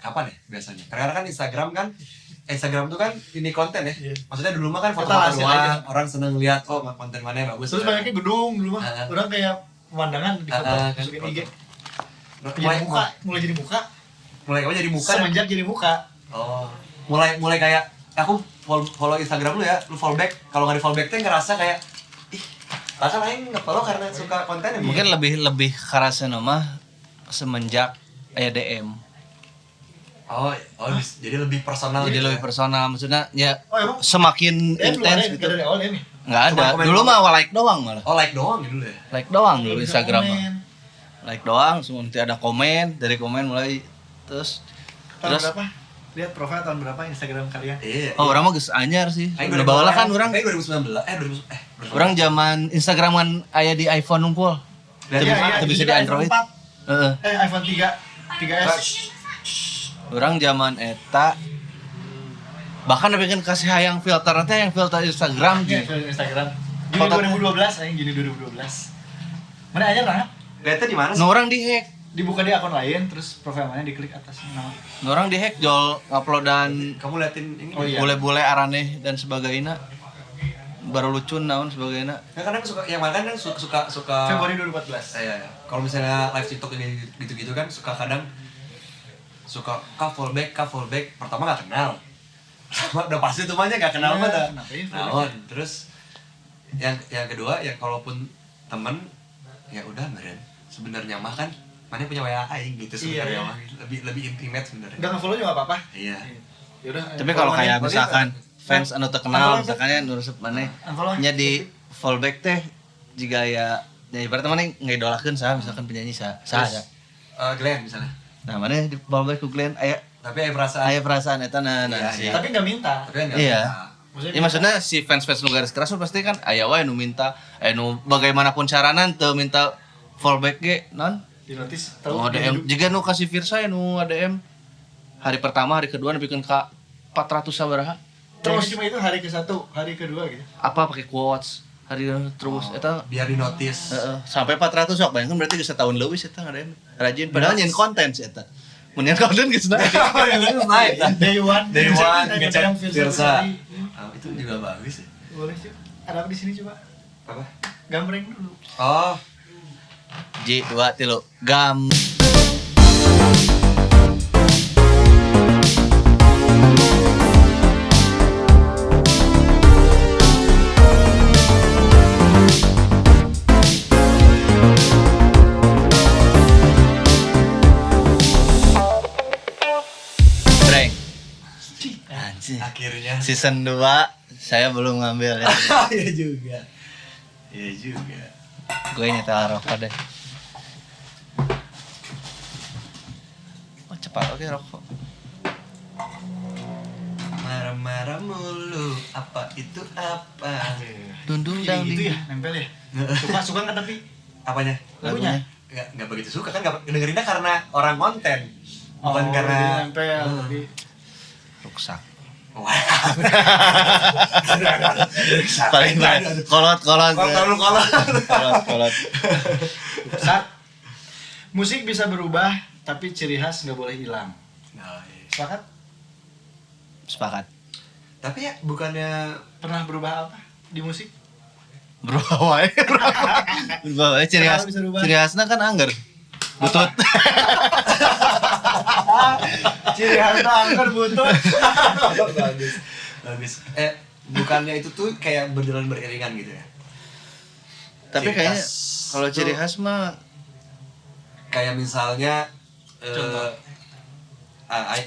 apa nih biasanya? Karena kan Instagram tuh kan ini konten ya. Iya. Maksudnya dulu mah kan Kita foto-foto hasil doang, aja. orang seneng lihat konten mana yang bagus. Terus banyaknya gedung dulu mah. Orang kayak pemandangan di foto kan, masukin IG. Mulai jadi muka. Mulai kamu jadi muka. Semenjak jadi muka. Oh. Mulai kayak aku follow Instagram lu ya, lu follow back. Kalau nggak di follow back tuh ngerasa kayak bahkan aing nge-follow karena suka kontennya. Mungkin lebih kerasa mah semenjak DM. Jadi lebih personal. Jadi gitu lebih ya? personal, maksudnya ya Emang? semakin intens gitu. Dari awal ini. Nggak ada. Cuma komen Dulu doang. mah like doang malah. Oh, like doang gitu ya. Like doang dulu Bisa Instagram mah. komen. Like doang, semua nanti ada komen, dari komen mulai terus Tahun berapa? Lihat profil tahun berapa Instagram kalian? Iya. oh orang mah geus anyar sih. Aing Udah baheula kan orang. Aing 2019. Orang zaman Instagram kan aya di iPhone unggul. Iya, Teu bisa di Android. Heeh. iPhone 3S. Orang zaman eta bahkan bikin kasih hayang filter teh yang filter Instagram Iya, gitu. Instagram. Juni 2012, Juni 2012. Mana aja nah? Lihatnya di mana sih? Nu orang dihack. Dibuka di akun lain, terus profil mana diklik atas nama. Nu orang dihack jol uploadan Kamu liatin ini. Oh, iya. bule-bule araneh dan sebagainya. Baru lucu naon sebagainya. Ya karena aku suka yang makan kan suka Februari 2014. Iya. Kalau misalnya live TikTok ini gitu-gitu kan suka kadang suka fallback pertama nggak kenal. Sama udah pasti tuh banyak nggak kenal mah dah. Kenapa ya, Naon. Terus yang kedua ya kalaupun temen ya udah meren. Sebenarnya mah kan mana punya WA aing gitu sebenarnya mah lebih intimate sebenarnya. Enggak nge-follow juga apa-apa. Iya. Ya udah. Tapi kalau kayak misalkan fans anu terkenal misalkan ya nu resep maneh nya di fallback teh jika ya ibaratnya mana ngidolakeun saha misalkan penyanyi saha ya. Glenn misalnya. Nah, mana di fallback ku Glenn aya Tapi perasaan eta nah Iya, sih. iya. Tapi enggak minta. Tapi kan nggak Iya. bisa. Ya maksudnya si fans-fans nu garis keras pasti kan aya wae nu minta nu bagaimanapun carana teu minta fallback ge non Di notis nu ADM jiga nu kasih Virsa nu ADM hari pertama hari kedua nepikeun ka 400 sabaraha Terus cuma itu hari ke-1, hari kedua gitu. apa pakai quotes hari terus eta Biar di notice. sampai 400 sok bayangkan berarti geus setahun leuwih eta ADM rajin padahal nyen konten sih eta mun nyen konten geus naik Naik. Day one ngecek Virsa. Firsa. Itu juga bagus ya. Boleh sih. Ada apa di sini coba? Apa? Gambreng dulu. Oh, J 2 3 gam Breng. Anjir. akhirnya. Season 2 saya belum ngambil ya. Iya juga. Iya juga. Gue nyetel rokok deh. Oh cepat oke rokok. Marah-marah mulu, apa itu apa? Dundung Jadi dang gitu ding. ya, nempel ya. Suka kan tapi Apanya? lagunya. Nggak begitu suka kan, nggak dengerinnya karena orang konten. Bukan Oh, karena jadi nempel tapi Ruksak. Wah. Paling banyak kolot. saat musik bisa berubah tapi ciri khas nggak boleh hilang. Nah, iya. Sepakat? Sepakat. Tapi ya bukannya Pernah berubah apa di musik? Berubah wae. Berubah wae ciri khas. Kenapa bisa berubah? Ciri khasnya kan angger. Butut. Ciri khasnya angker butut. bagus. Bukannya itu tuh kayak berjalan beriringan gitu ya? Tapi Ciri kayaknya khas kalau ciri tuh- khas mah Kayak misalnya Contoh.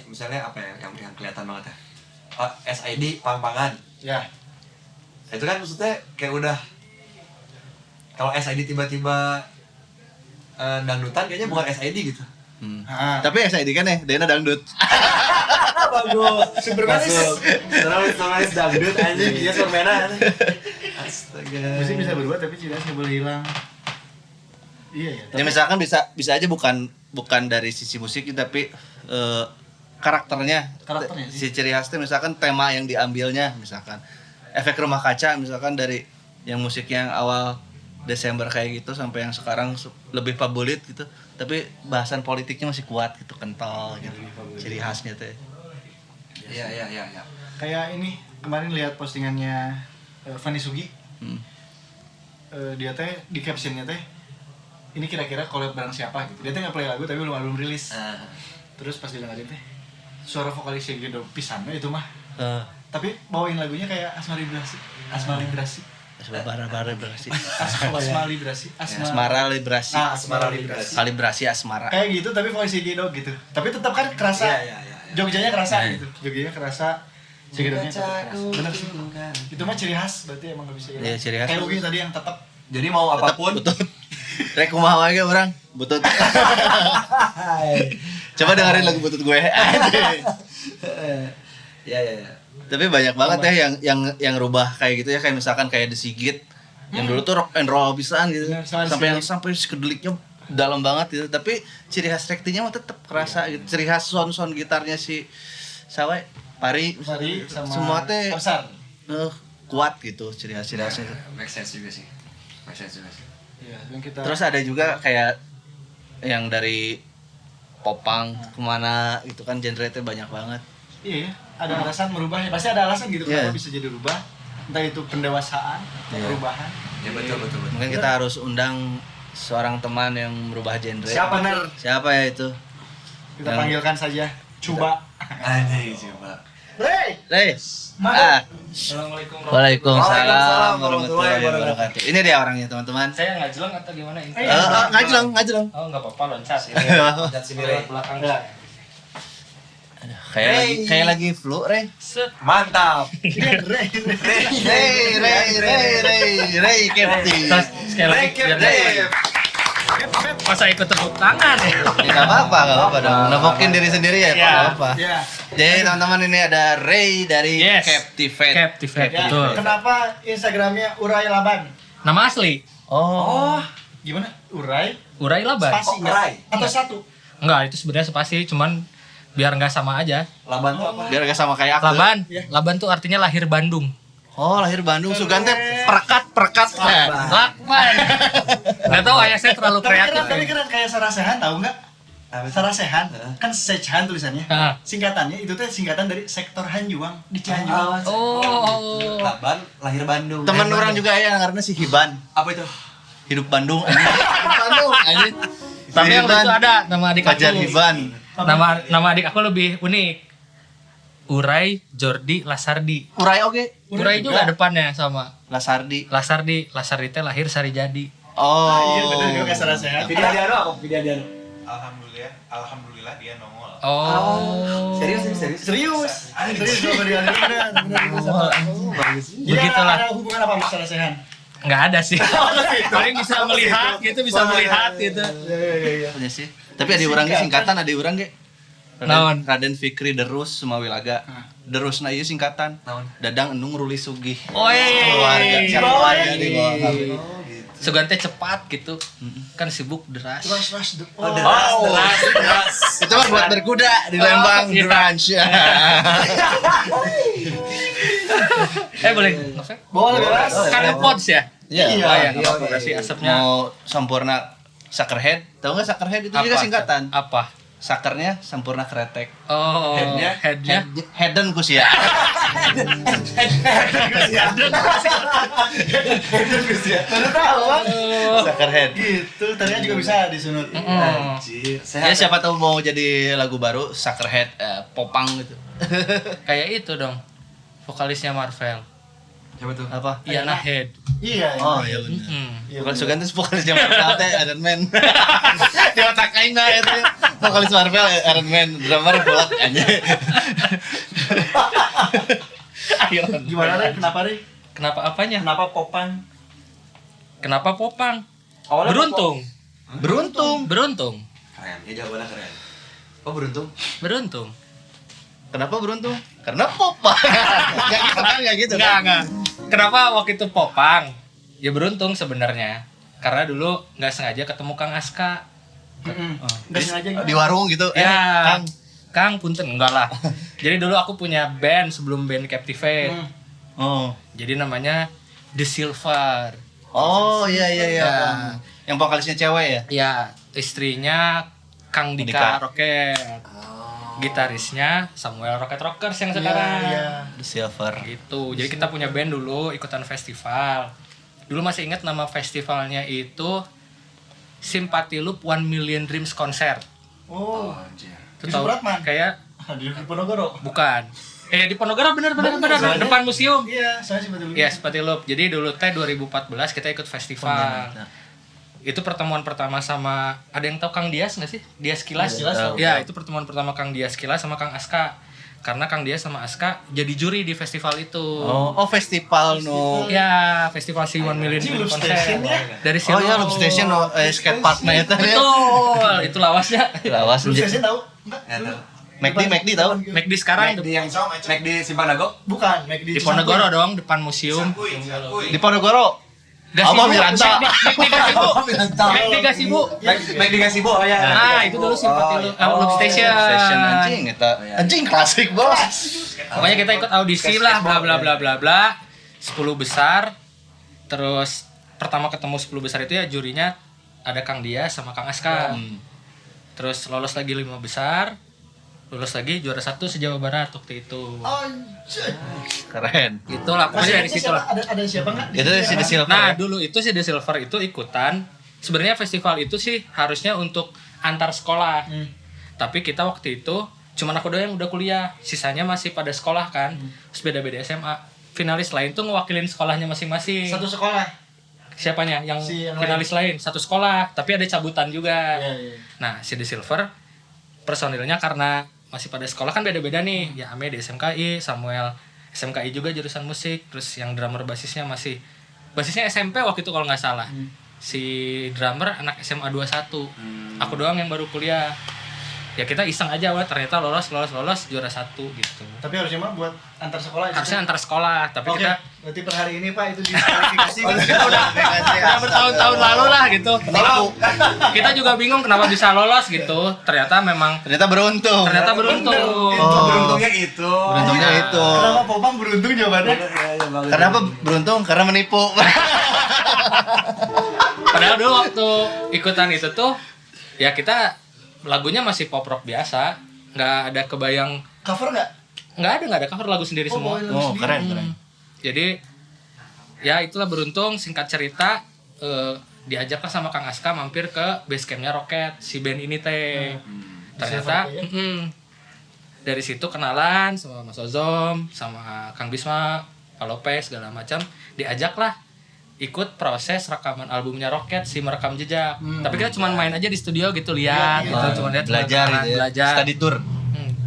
misalnya apa ya yang kelihatan banget ya? SID pang-pangan. Ya. Itu kan maksudnya kayak udah kalau SID tiba-tiba dangdutan kayaknya bukan SID gitu. tapi SID kan ya, Dena dangdut. Bagus. Super manis. Terus dangdut anjing, dia permainan. Astaga. Musik bisa berubah tapi ciri khas nggak boleh hilang. Iya ya. Ya misalkan bisa aja bukan dari sisi musik tapi karakternya sih. si ciri khasnya misalkan tema yang diambilnya misalkan efek rumah kaca misalkan dari yang musiknya yang awal Desember kayak gitu sampai yang sekarang lebih pabulit gitu. Tapi bahasan politiknya masih kuat gitu, kental gitu. Ciri khasnya teh. Iya. Kayak ini kemarin lihat postingannya Fanny Sugi. Dia teh di captionnya teh ini kira-kira collab bareng siapa gitu. Dia teh nggak play lagu tapi belum rilis. Terus pas didengerin teh suara vokalis Gedo pisannya itu mah. Tapi bawain lagunya kayak Asmara Librasi. Asmara Librasi. Kalibrasi asmara. Kayak gitu tapi vokalis Gedo gitu. Tapi tetap kan kerasa. Jogjanya kerasa gitu. Jogjanya kerasa. Gedonya tetap kerasa. Benar sih. Itu mah ciri khas berarti emang enggak bisa. Iya, ciri khas. Kayak Ugi tadi yang tetap. Jadi mau apapun Butut. Rek kumaha wae ge urang, butut. Coba dengerin lagu butut gue. ya. Tapi banyak banget ya yang rubah kayak gitu ya, kayak misalkan kayak The Sigit yang dulu tuh rock and roll pisan gitu. Bener, sampai skedeliknya dalam banget gitu. Tapi ciri khas rektinya mah tetap kerasa gitu. Ciri khas sound gitarnya si Sawe, Pari sama semua teh Osar. kuat gitu ciri khasnya. Make sense juga sih. Iya, yang kita Terus ada juga kayak yang dari popang kemana gitu kan, genre-nya banyak banget. Iya, ada alasan merubah ya. Pasti ada alasan gitu kenapa bisa jadi berubah. Entah itu pendewasaan, perubahan. Ya betul. Mungkin kita harus undang seorang teman yang merubah genre. Siapa ya itu? Kita panggilkan saja Cuba. Anjing coba. Rey. Assalamualaikum. Waalaikumsalam warahmatullahi wabarakatuh. Ini dia orangnya, teman-teman. Saya ngajeleng atau gimana ini? Ngajeleng. Oh, enggak apa-apa, loncat ini. Loncat sini, Rey. Belakang. Kayak lagi flu, Rey. Mantap. Rey Kepti. Terus sekali lagi biar masa ikut tepuk tangan ya. Ya enggak apa-apa dong. Nepokin diri sendiri ya, enggak apa-apa. Iya. Jadi teman-teman, ini ada Rey dari Yes. Captivate. Captivate, Ya, betul. kenapa Instagramnya Urai Laban? Nama asli Oh. Gimana? Urai? Urai Laban. Spasi nggak? Urai. Atau satu? Enggak, itu sebenarnya spasi, cuman biar enggak sama aja. Laban tuh apa? Biar gak sama kayak aku. Laban. Iya. Laban tuh artinya lahir Bandung. Oh, lahir Bandung. Sugan teh Perekat. Lakban. Enggak tahu ayah saya terlalu Tapi kreatif. keren kayak Sarasehan, tahu nggak? Sarasehan kan Sechahan tulisannya. Heeh. Singkatannya itu teh singkatan dari sektor Hanjuang di Cianjur. Oh. Laban lahir Bandung. Temen orang juga ya, karena si Hiban. Apa itu? Hidup Bandung. Bandung. Tapi yang Hiban. itu ada nama adik Fajar aku. Hiban. Nama adik aku lebih unik. Urai Jordi Lasardi. Urai oke. Urai juga depannya sama. Lasardi. Lasardi teh lahir Sarijadi. Oh. Iya benar juga Sarasehan. Pidiadiano apa? Pidiadiano. Alhamdulillah dia nongol. Oh. Serius? Serius kalau dia benar. Begitulah. Ada hubungan apa sama Sarasehan? Nggak ada sih. Paling bisa melihat gitu, bisa melihat gitu. Iya. Punya sih. Tapi ada orang ge singkatan, ada orang ge. Naon? Raden Fikri Derus Sumawilaga. Derus na ieu singkatan. Naon? Dadang Enung Ruli Sugih. Oi. Keluarga di bawah kami. Sugan teh cepat gitu. Kan sibuk deras. Rush. Deras. Itu mah buat berkuda di Lembang iya. Ranch. Boleh ngefek? Boleh beras. Kan pods ya? Iya. Oh ya, apa berarti asapnya Mau sempurna Suckerhead. Tahu enggak Suckerhead itu juga singkatan. Apa? Sakernya sempurna kretek. Oh, Headnya? Headen kusia. Baru tahu kan? Suckerhead. Gitu, ternyata juga bisa disunut. Anjir. Ya siapa tahu mau jadi lagu baru Suckerhead popang gitu. Kayak itu dong. Vokalisnya Marvel. Siapa tuh? Apa? Iana Head. Iya. Oh iya benar. Mm-mm. Vokalis Sugan itu vokalis Marvel teh Iron Man. Di otak aing mah eta vokalis Marvel Iron Man, drummer Bulak aja. Gimana Rey? Kenapa Rey? Kenapa apanya? Kenapa Popang? Kenapa Popang? Awalnya Beruntung. Keren. Ya jawabannya keren. Oh beruntung? Beruntung. Kenapa beruntung? Karena popang. Enggak gitu kan, enggak gitu kan? Enggak. Kenapa waktu itu Popang? Ya beruntung sebenarnya. Karena dulu nggak sengaja ketemu Kang Aska. Nggak sengaja gitu. Di warung gitu. Ya, Kang. Kang punten enggak lah. Jadi dulu aku punya band sebelum band Captivate. Oh. Jadi namanya The Silver. Oh iya. Ya. Yang vokalisnya cewek ya? Ya, istrinya Kang Dika Dika. Roket. Gitarisnya Samuel Rocket Rockers yang sekarang. Iya. The Silver. Gitu. Jadi kita punya band dulu ikutan festival. Dulu masih ingat nama festivalnya itu Sympathy Loop 1 Million Dreams Concert. Oh. Anjir. Itu Di tahu Supratman? kayak Di Ponorogo. bukan. Di Ponorogo bener Soalnya- depan museum. Iya, saya sih betul. Ya, Sympathy Loop. Jadi dulu teh 2014 kita ikut festival. Itu pertemuan pertama sama, ada yang tahu Kang Dias nggak sih? Dias Kilas. Dias tahu. Ya, itu pertemuan pertama Kang Dias Kilas sama Kang Aska. Karena Kang Dias sama Aska jadi juri di festival itu. Oh festival no. Ya, festival si 1 Million Anjing, Dream Loop Concert. Station ya? Dari Oh iya, Loop Station no, skateparknya itu. Betul, itu lawasnya. Lawas Lu sih tahu? Enggak. Ya, tahu. McD tahu? McD sekarang Mac di yang Mac di Simpang Dago. Bukan, Mac di Ponorogo dong, depan museum. Di Ponorogo. Apa Miranda? McD Gasibu. Mac di Gasibu, oh ya. Nah, itu dulu Sympathy Loop Station. Station anjing eta. Anjing klasik, Bos. Pokoknya kita ikut audisi lah, bla bla bla bla bla. 10 besar. Terus pertama ketemu 10 besar itu ya jurinya ada Kang Dias sama Kang Aska. Terus lolos lagi 5 besar. Lulus lagi juara 1 se-Jawa Barat waktu itu. Anjir. Keren. Itulah pokoknya dari situ lah. Ada siapa enggak? Itu si The Silver. Nah, dulu itu si The Silver itu ikutan. Sebenarnya festival itu sih harusnya untuk antar sekolah. Tapi kita waktu itu cuman aku doang yang udah kuliah, sisanya masih pada sekolah kan. Terus beda-beda SMA. Finalis lain tuh ngewakilin sekolahnya masing-masing. Satu sekolah. Siapanya? Yang Si yang finalis lain satu sekolah, tapi ada cabutan juga. Iya. Nah, si The Silver personilnya karena masih pada sekolah kan beda-beda nih. Ya Ame di SMKI, Samuel SMKI juga jurusan musik, terus yang drummer basisnya basisnya SMP waktu itu kalau nggak salah. Si drummer anak SMA 21. Aku doang yang baru kuliah. Ya kita iseng aja, wah ternyata lolos juara 1 gitu. Tapi harusnya mah buat antar sekolah. Harusnya antar sekolah, tapi Oke, kita berarti per hari ini Pak itu diskualifikasi. udah bertahun-tahun lalu lah gitu. Kita juga bingung kenapa bisa lolos gitu. Ternyata beruntung. Beruntungnya itu. Beruntungnya itu. Kenapa Popang beruntung jawabannya? Kenapa beruntung? Karena menipu. Padahal dulu waktu ikutan itu tuh ya kita lagunya masih pop rock biasa, nggak ada kebayang, Cover nggak? nggak ada cover, lagu sendiri semua. Oh, keren. Jadi ya itulah beruntung. Singkat cerita diajaklah sama Kang Aska mampir ke base campnya Rocket si band ini teh. Ternyata dari situ kenalan sama Mas Ozom, sama Kang Bisma, Pak Lopez segala macam, diajaklah ikut proses rekaman albumnya Rocket, si merekam jejak. Tapi kita cuma main aja di studio gitu, lihat gitu, cuma lihat Belajar teman-teman, gitu ya. belajar. Study tour.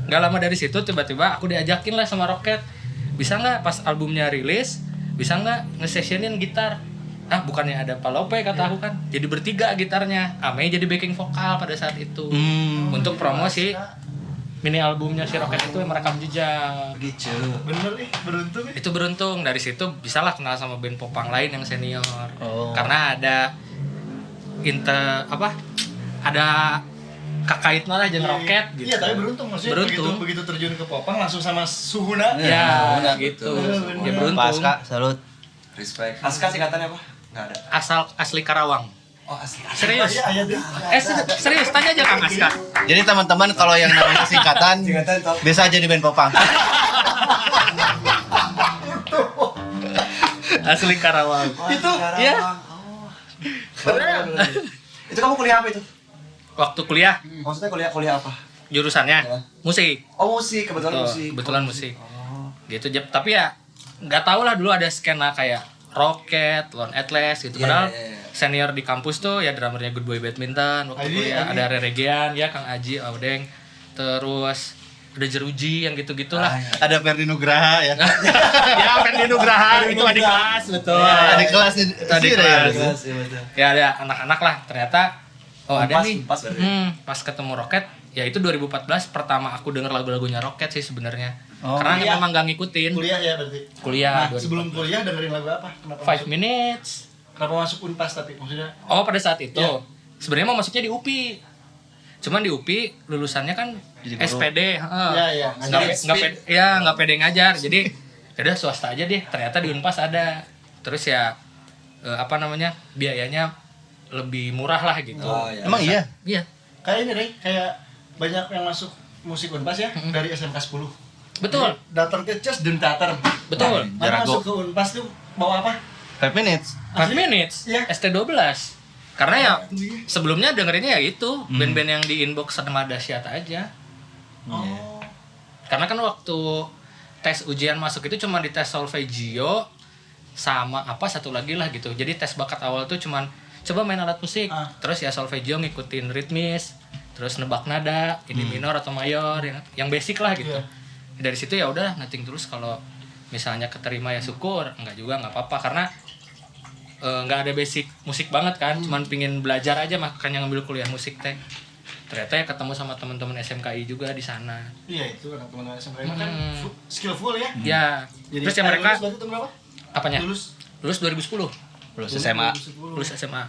Gak lama dari situ tiba-tiba aku diajakin lah sama Rocket, bisa nggak pas albumnya rilis, bisa nggak nge-sessionin gitar. Bukannya ada Pak Lope kata aku kan, jadi bertiga gitarnya. Ame jadi backing vokal pada saat itu untuk promosi mini albumnya si Rocket itu yang merekam jejak. Gitu. Bener nih, beruntung ya. Itu beruntung, dari situ bisalah kenal sama band popang lain yang senior. Karena ada ada kakaitna lah jeung Rocket gitu. Iya, tapi beruntung maksudnya. Beruntung. Begitu terjun ke Popang langsung sama Suhuna. Ya, gitu. Ya beruntung. Pas Kak, salut. Respect. Aska singkatannya apa? Nggak ada. Asli Karawang. Oh, asli. Serius? Iya, Serius tanya aja Kang Aska. Jadi teman-teman kalau yang namanya singkatan bisa aja di band Popang. Asli Karawang. Itu Iya. Itu kamu kuliah apa itu? Waktu kuliah Maksudnya kuliah apa? jurusannya Ya. musik. Oh, musik, kebetulan Tuh, musik. kebetulan musik. Gitu. Tapi ya nggak tahu lah dulu ada skena kayak Rocket, Lone Atlas gitu. Padahal senior di kampus tuh ya drummernya Good Boy Badminton waktu kuliah, ada Reregian ya, Kang Aji, Audeng, terus ada Jeruji yang gitu-gitulah. Ada Ferdi Nugraha ya. Ya, Fendi Nugraha itu adik kelas, betul. Adik kelas nih. Adik kelas. Iya, Ya ada anak-anak lah ternyata. Ada nih. Pas berarti. Pas ketemu Rocket, ya itu 2014 pertama aku denger lagu-lagunya Rocket sih sebenarnya. Oh, Karena kuliah. memang gak ngikutin. kuliah ya berarti. Kuliah. Nah, sebelum kuliah dengerin lagu apa? Kenapa 5 minutes. Kenapa masuk Unpas tapi maksudnya? Oh, pada saat itu. Ya. Sebenarnya mau masuknya di UPI. Cuman di UPI lulusannya kan Jadi guru. SPD, Iya. nggak pede ngajar. Jadi udah swasta aja deh. Ternyata di Unpas ada. Terus ya biayanya lebih murah lah gitu. Emang iya? Iya. Kayak ini deh, kayak banyak yang masuk musik Unpas ya dari SMK 10. Betul. Datar ke Ces dan datar. Betul. Mana masuk ke Unpas tuh bawa apa? 5 minutes. 5 minutes. Iya. ST12. Karena ya Itu dia. sebelumnya dengerinnya ya itu band-band yang di inbox sama Dasyat aja. Oh. Karena kan waktu tes ujian masuk itu cuma dites solfeggio sama apa satu lagi lah gitu. Jadi tes bakat awal tuh cuman coba main alat musik, terus ya solfeggio ngikutin ritmis, terus nebak nada, ini minor atau mayor yang basic lah gitu. Dari situ ya udah nothing terus kalau misalnya keterima ya syukur, enggak juga enggak apa-apa karena enggak ada basic musik banget kan, cuman pingin belajar aja makanya ngambil kuliah musik teh. Ternyata ya ketemu sama teman-teman SMKI juga di sana. Iya itu anak teman SMK kan skillful ya. Ya. Jadi, Terus ya mereka lulus berarti tahun berapa? apanya? Lulus 2010. Lulus SMA. Lulus SMA.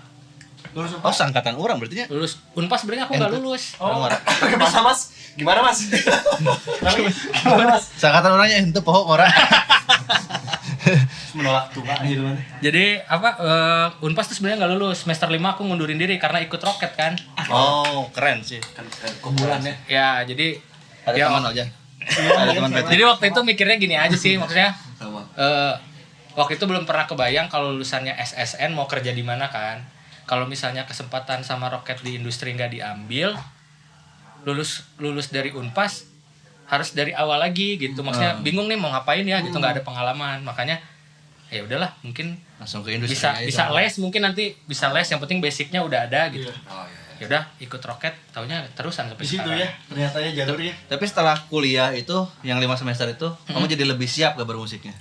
Lulus Oh, seangkatan orang berarti nya. Lulus Unpas sebenarnya aku nggak lulus. Oh, Masa mas? Gimana mas? gimana Mas? Seangkatan orangnya ente pohon orang. Menolak tua gitu kan. Jadi Unpas tuh sebenarnya nggak lulus. Semester 5 aku ngundurin diri karena ikut roket kan. Oh, keren sih. Kan kumpulan ya. Ya, jadi Ada ya, teman aja. Ada teman Patrick. jadi waktu itu mikirnya gini aja sih, maksudnya Sama. waktu itu belum pernah kebayang kalau lulusannya SSN mau kerja di mana kan. Kalau misalnya kesempatan sama roket di industri nggak diambil, lulus dari Unpas harus dari awal lagi gitu. Maksudnya bingung nih mau ngapain ya gitu, nggak ada pengalaman. Makanya ya udahlah, mungkin Langsung ke industri bisa les, mungkin nanti bisa les, yang penting basicnya udah ada gitu. Oh iya. Ya udah ikut roket, taunya terusan sampai Di situ sekarang. ya, ternyata ya jalurnya. Tapi setelah kuliah itu, yang 5 semester itu, kamu jadi lebih siap gak bermusiknya?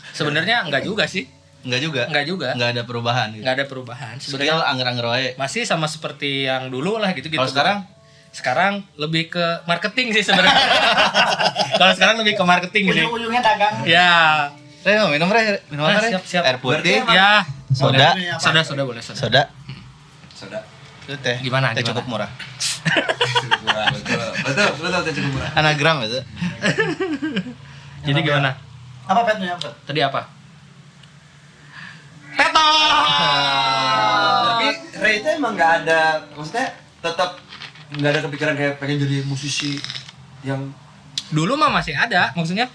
Sebenarnya enggak juga sih. Enggak juga? Enggak juga. Enggak ada perubahan gitu? Enggak ada perubahan. Skill Sebenarnya angger-angger wae? masih sama seperti yang dulu lah gitu-gitu. Kalau sekarang? Sekarang lebih ke marketing sih sebenarnya. Kalau sekarang lebih ke marketing sih. Ujung-ujungnya dagang. Ya. Minum apa Re? Siap. Air putih, Ya. soda, Soda boleh soda. soda, Soda. itu teh. Gimana, Teh gimana? cukup murah. Murah, betul teh cukup murah. Anagram itu. Jadi gimana? Apa petnya apa? Tadi apa? Tapi Ray itu emang nggak ada, maksudnya tetap nggak ada kepikiran kayak pengen jadi musisi yang Dulu mah masih ada, maksudnya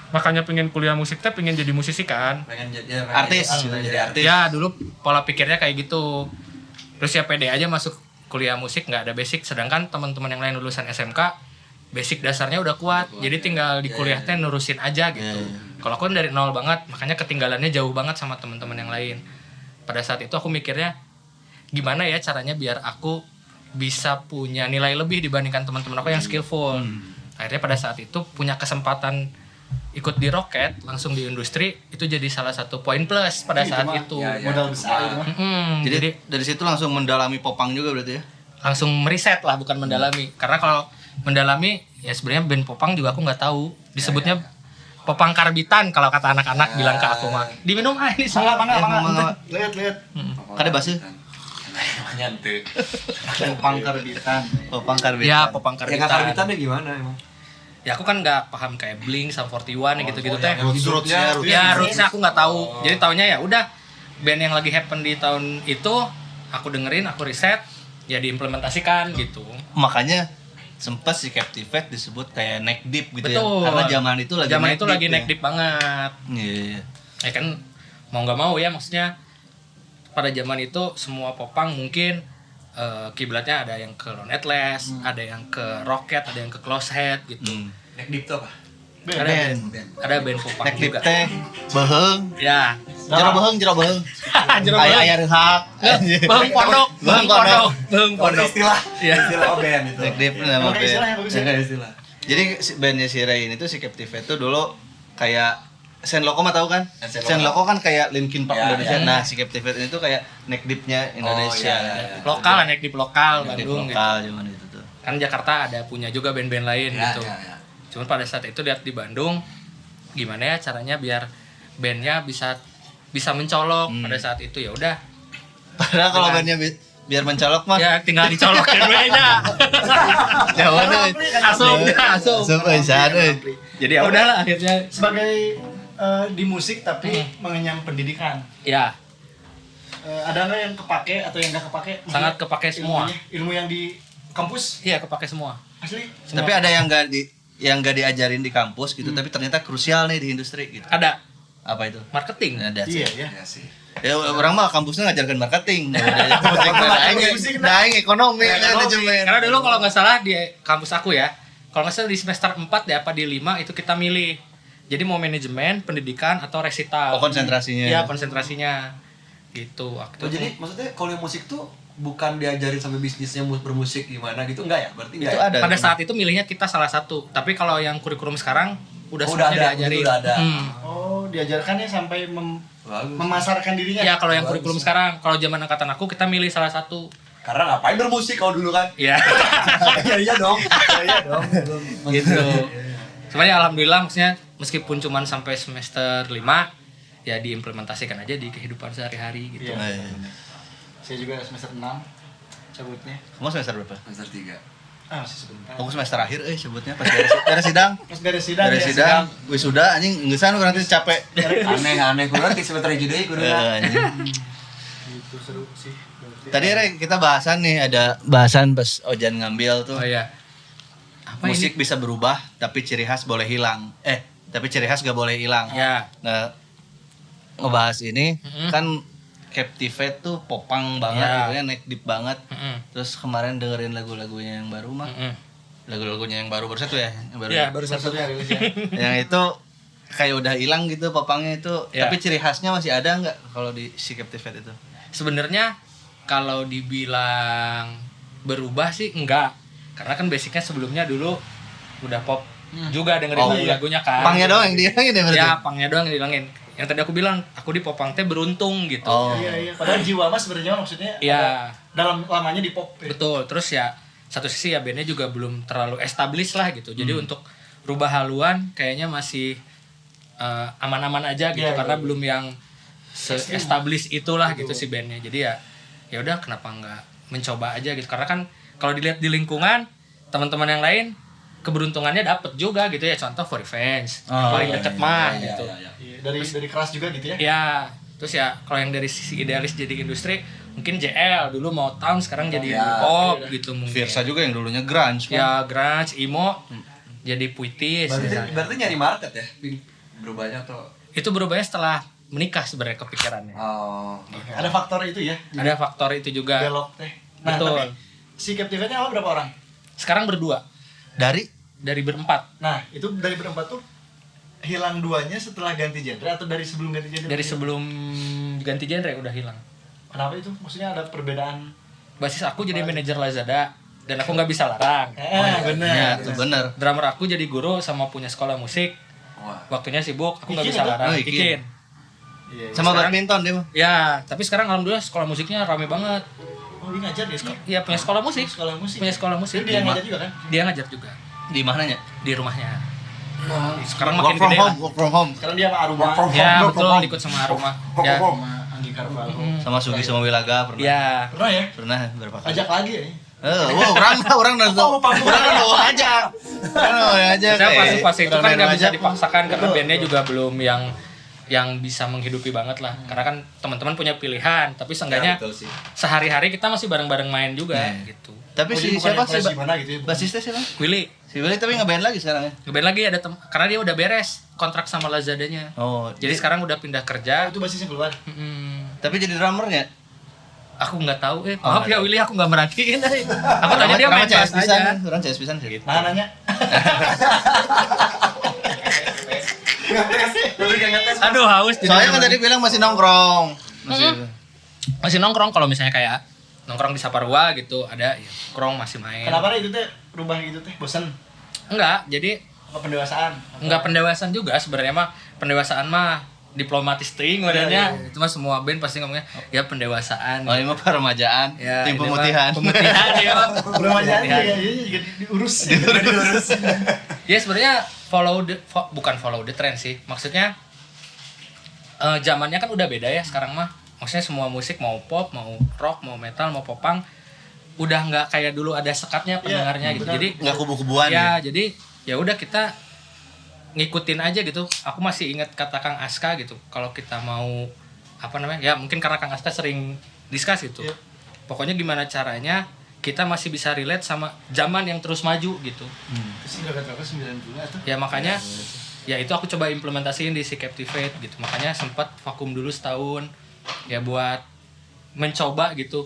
makanya pengen kuliah musik teh pengen jadi musisi kan. pengen jadi Artis. jadi artis. Ya dulu pola pikirnya kayak gitu. Terus ya pede aja masuk kuliah musik, nggak ada basic. Sedangkan teman-teman yang lain lulusan SMK basic dasarnya udah kuat. Jadi tinggal di kuliah teh nurusin aja gitu. Kalau aku kan dari nol banget, makanya ketinggalannya jauh banget sama teman-teman yang lain. Pada saat itu aku mikirnya gimana ya caranya biar aku bisa punya nilai lebih dibandingkan teman-teman aku yang skillful. Akhirnya pada saat itu punya kesempatan ikut di roket langsung di industri, itu jadi salah satu poin plus pada saat itu. Ya, Modal besar itu mah. Jadi dari situ langsung mendalami popang juga berarti ya? Langsung meriset lah, bukan mendalami. Karena kalau mendalami ya sebenarnya band popang juga aku nggak tahu. Disebutnya popang karbitan kalau kata anak-anak bilang ke aku mah. Diminum ini Mangga. Lihat. Kada basuh? Namanya tuh. Popang karbitan. Popang karbitan. Ya popang Yang karbitan. karbitannya gimana emang? Ya aku kan nggak paham kayak Blink, Sum 41 gitu-gitu teh. Rootsnya. Ya rootsnya aku nggak tahu. Jadi taunya ya udah band yang lagi happen di tahun itu aku dengerin, aku riset, ya diimplementasikan gitu. Makanya sempat si Captivate disebut kayak neck deep gitu Betul. ya. Karena zaman itu lagi neck deep banget. Iya. Ya kan mau nggak mau ya, maksudnya pada zaman itu semua popang mungkin kiblatnya ada yang ke Lone Atlas, ada yang ke Rocket, ada yang ke Close Head gitu. Neck deep tuh apa? Ada band popang Neck deep juga. teh beheng. Ya. Jero beheng. Aya rehat. Beheng pondok. Istilah. Iya. Istilah band itu. Neck deep nama Pakai istilah yang band. bagus ya. Istilah. Jadi bandnya si Ray ini tuh si Captivate tuh dulu kayak Senloko mah tahu kan? Senloko kan kayak Linkin Park Ya, Indonesia. ya. Nah, si Captivate ini tuh kayak neck deep-nya Indonesia. iya. Lokal lah, neck deep lokal Neck deep Bandung gitu. lokal zaman itu tuh. Kan Jakarta ada punya juga band-band lain Ya, gitu. ya. Cuman pada saat itu lihat di Bandung gimana ya caranya biar bandnya bisa mencolok pada saat itu. Ya udah Padahal kalau bandnya biar mencolok mah ya tinggal dicolokin nya. Jawa deh. Asup. Asup pisan euy. Jadi ya udahlah akhirnya Sebagai di musik tapi mengenyam pendidikan. ya ada nggak yang kepake atau yang nggak kepake? Sangat kepake semua. Ilmu yang di kampus Iya, kepake semua. asli. Semua. Tapi ada yang nggak diajarin di kampus gitu, tapi ternyata krusial nih di industri gitu. Ada Apa itu? marketing. Ada sih. Iya ya. Iya sih. Ya orang mah kampusnya ngajarkan marketing. Naik ekonomi manajemen. Karena dulu kalau nggak salah di kampus aku ya, kalau nggak salah di semester 4 deh apa di 5 itu kita milih. Jadi mau manajemen, pendidikan atau resital. Oh, konsentrasinya. Iya, konsentrasinya. Gitu waktu. Oh, jadi maksudnya kalau yang musik tuh bukan diajarin sampai bisnisnya bermusik gimana gitu enggak ya? Berarti enggak. Itu Ya? ada. Pada saat itu milihnya kita salah satu. Tapi kalau yang kurikulum sekarang udah Oh, semuanya udah ada, diajarin. udah ada. Oh, diajarkannya sampai Bagus. memasarkan dirinya. Ya kalau yang Bagus. kurikulum sekarang, kalau zaman angkatan aku kita milih salah satu. Karena ngapain bermusik kalau dulu kan? Iya. Iya dong. Iya dong. Gitu. Sebenarnya alhamdulillah maksudnya meskipun cuman sampai semester 5 ya diimplementasikan aja di kehidupan sehari-hari gitu. Iya. Saya juga semester 6 cabutnya. Kamu semester berapa? Semester 3. Masih sebentar. Aku semester akhir sebutnya pas beres sidang. Pas beres sidang. Beres ya, sidang, wisuda anjing ngeusan berarti capek. Aneh kudu di semester hiji deui kudu. Anjing. Itu seru sih. Berarti. Tadi Rek, kita bahasan nih, ada bahasan pas Ojan ngambil tuh. Oh iya. Apa Musik bisa berubah tapi ciri khas boleh hilang. Tapi ciri khas gak boleh hilang. Ya. Nah, ngebahas ini Mm-mm. kan Captivate tuh popang banget Ya. gitu ya, naik deep banget. Mm-mm. Terus kemarin dengerin lagu-lagunya yang baru mah. Mm-mm. Lagu-lagunya yang baru satu ya, yang baru. Ya, baru satu. satu rilis ya. Yang itu kayak udah hilang gitu popangnya itu. Ya. Tapi ciri khasnya masih ada nggak kalau di si Captivate itu? Sebenarnya kalau dibilang berubah sih enggak. Karena kan basicnya sebelumnya dulu udah pop juga dengerin Oh, lagu-lagunya kan. Pangnya doang yang dihilangin ya berarti? Ya, pangnya doang yang dihilangin. Yang tadi aku bilang, aku di popang teh beruntung gitu. Oh. Iya. Padahal jiwa mas sebenarnya maksudnya Iya. ada dalam lamanya di pop. Ya. Betul. Terus ya satu sisi ya bandnya juga belum terlalu established lah gitu. Jadi untuk rubah haluan kayaknya masih aman-aman aja gitu Iya, karena iya. belum yang se-established itulah gitu si bandnya. Jadi ya udah kenapa nggak mencoba aja gitu. Karena kan kalau dilihat di lingkungan teman-teman yang lain keberuntungannya dapet juga gitu ya. Contoh For Revenge paling deket mah gitu. Iya, dari keras juga gitu ya. Ya, terus ya kalau yang dari sisi idealis jadi industri mungkin JL dulu mau tahun sekarang jadi pop gitu mungkin. Virsa juga yang dulunya grunge kan? Ya grunge, emo jadi puitis. Berarti nyari market ya? Berubahnya atau Itu berubahnya setelah menikah sebenarnya kepikirannya. oh. Ada faktor itu ya. Ada faktor itu juga. Belok teh. Nah, Betul. tapi si Captivate-nya awal berapa orang? Sekarang berdua Dari dari berempat. Nah, itu dari berempat tuh hilang duanya setelah ganti genre atau dari sebelum ganti genre? Dari sebelum ganti genre udah hilang. Kenapa itu? Maksudnya ada perbedaan? Basis aku jadi manajer Lazada dan aku nggak bisa larang. Benar. ya itu bener. Drummer aku jadi guru sama punya sekolah musik. Wah. Waktunya sibuk, aku nggak Ikin bisa itu? larang. Oh, Ikin. Ikin. Iya. Sama Sekarang- badminton dia mah. Ya, tapi sekarang alhamdulillah sekolah musiknya rame banget. Oh, dia ngajar dia sekolah. Iya punya sekolah musik. Sekolah musik. Punya sekolah musik. Jadi dia ngajar juga kan? Dia ngajar juga Di mananya? di rumahnya. Sekarang Work makin from gede home, lah. work from home. Sekarang dia sama Aruma. Ya betul ikut sama Aruma. Ya. Sama Anggi Carvalho. Sama Sugi sama Wilaga pernah. Ya. Pernah ya? Pernah berapa kali? Ajak lagi ya? orang udah aja. Aja. Saya fase-fase itu kan nggak bisa Aja. dipaksakan karena Betul, bandnya juga belum yang bisa menghidupi banget lah. Karena kan teman-teman punya pilihan, tapi seenggaknya betul sih. sehari-hari kita masih bareng-bareng main juga gitu. Tapi Oh, si jadi bukan siapa yang sih? fresh gimana gitu ya? Basisnya siapa? Willy, Si Willy tapi ngeband lagi sekarang ya. ngeband lagi ada karena dia udah beres kontrak sama Lazadanya. Oh, Jadi sekarang udah pindah kerja. Itu basisnya keluar. tapi jadi drummernya. Aku nggak tahu maaf ya Willy, aku nggak merhatiin. Aku tanya dia main CS bass aja. Orang CS pisan sih. Nah, nanya. Aduh haus. jadi Soalnya kan nama- tadi bilang masih nongkrong. masih nongkrong kalau misalnya kayak nongkrong di Saparua gitu ada ya nongkrong masih main. Kenapa itu teh rubah gitu teh? Bosan? Enggak, jadi Apa pendewasaan? enggak pendewasaan juga sebenarnya mah. Pendewasaan mah diplomatis ting modelnya. Itu mah semua band pasti ngomongnya ya pendewasaan. Oh, ini mah peremajaan, Ya, tim ini mah pemutihan. Pemutihan ya. Belum aja Pemutihan. ya, juga diurus. Ya sebenarnya bukan follow the trend sih. Maksudnya zamannya kan udah beda ya sekarang mah. Maksudnya semua musik mau pop, mau rock, mau metal, mau popang udah nggak kayak dulu ada sekatnya pendengarnya gitu. benar. Jadi Enggak kubu-kubuan. ya jadi ya udah kita ngikutin aja gitu. Aku masih ingat kata Kang Aska gitu. Kalau kita mau ya mungkin karena Kang Asta sering discuss gitu. Iya. Pokoknya gimana caranya kita masih bisa relate sama zaman yang terus maju gitu. Terus udah kata 9 bulan tuh. Ya makanya ya itu aku coba implementasiin di si Captivate gitu. Makanya sempat vakum dulu setahun ya buat mencoba gitu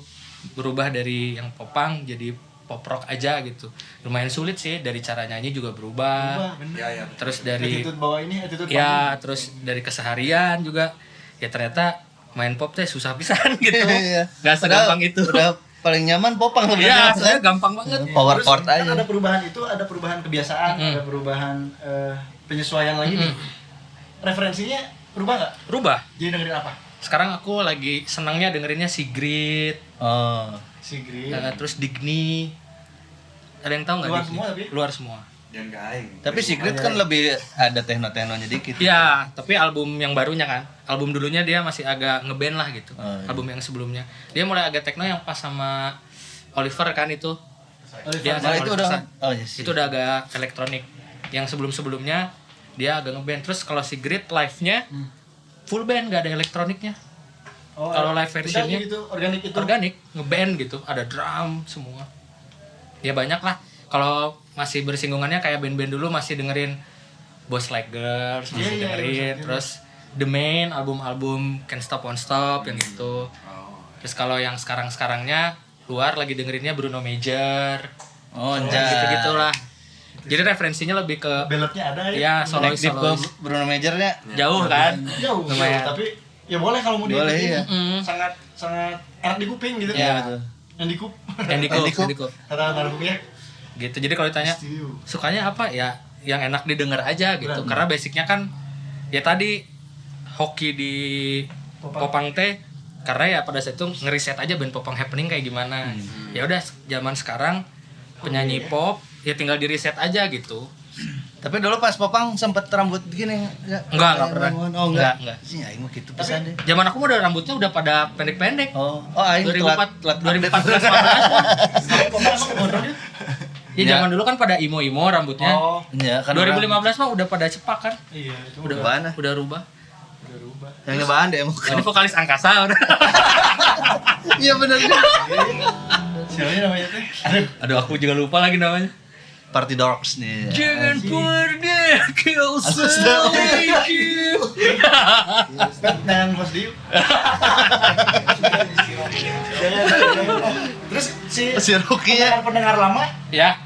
berubah dari yang popang jadi pop rock aja gitu. Lumayan sulit sih, dari cara nyanyi juga berubah. Bener. Ya. Terus dari Attitude bawah ini, attitude ya terus dari keseharian juga ya ternyata main pop teh susah pisan gitu. Iya. Gak segampang itu. Udah paling nyaman popang Ya, sebenarnya. sebenarnya gampang banget. Power Terus chord kan aja. ada perubahan itu, ada perubahan kebiasaan, ada perubahan penyesuaian lagi nih. Referensinya berubah nggak? Berubah. Jadi dengerin apa? Sekarang aku lagi senangnya dengerinnya Sigrid, Oh. Sigrid. terus Digni. Ada yang tahu nggak? Luar Digni? semua tapi? Luar semua. Jangan ke aing. Tapi Secret kan lebih ada tekno-teknonya dikit. Iya, tapi album yang barunya kan. Album dulunya dia masih agak ngeband lah gitu. Oh, iya. Album yang sebelumnya. Dia mulai agak techno yang pas sama Oliver kan itu. Dia Nah, ada itu Oliver udah Sun. oh iya sih. Itu udah agak elektronik. Yang sebelum-sebelumnya dia agak ngeband. Terus kalau si Grid live-nya full band, gak ada elektroniknya. Kalau live versionnya gitu, organik itu. organik, ngeband gitu, ada drum semua. Ya banyak lah. Kalau masih bersinggungannya kayak band-band dulu masih dengerin Boys Like Girls, masih Iya, dengerin. Terus The Main, album-album Can't Stop Won't Stop yang itu. Terus kalau yang sekarang-sekarangnya luar lagi dengerinnya Bruno Major. Oh, Gitu-gitulah. Jadi referensinya lebih ke Belotnya ada ya Naik deep ke solois Bruno Majornya. jauh kan. jauh, Lumayan. tapi ya boleh kalau mau Boleh, diikutin. iya. Sangat sangat enak di kuping gitu. Iya. betul. Yang di kup. Andy Cook. Kata ya. Gitu. Jadi kalau ditanya Setuju. sukanya apa ya, yang enak didengar aja gitu. Berat. Karena basicnya kan ya tadi hoki di popang teh, karena ya pada saat itu ngeriset aja band popang happening kayak gimana. Ya udah zaman sekarang penyanyi pop ya tinggal di riset aja gitu. Tapi dulu pas popang sempet rambut gini Enggak pernah. Oh enggak. Enggak. Sih aing mah gitu pisan deh. Zaman aku mah udah rambutnya udah pada pendek-pendek. Oh aing telat 2014 15 Ya zaman dulu kan pada imo-imo rambutnya. Oh, Iya kan. 2015 mah udah pada cepak kan. iya itu Udah Mana? udah rubah. udah rubah. Yang ngebahas deh emang. Ini vokalis angkasa udah. Iya benar juga. Siapa namanya teh? Aduh aku juga lupa lagi namanya. Party Dogs nih. Jangan pergi kau selingkuh. Dengan Mas Diu. Terus Si Ruki-nya. pendengar lama Ya,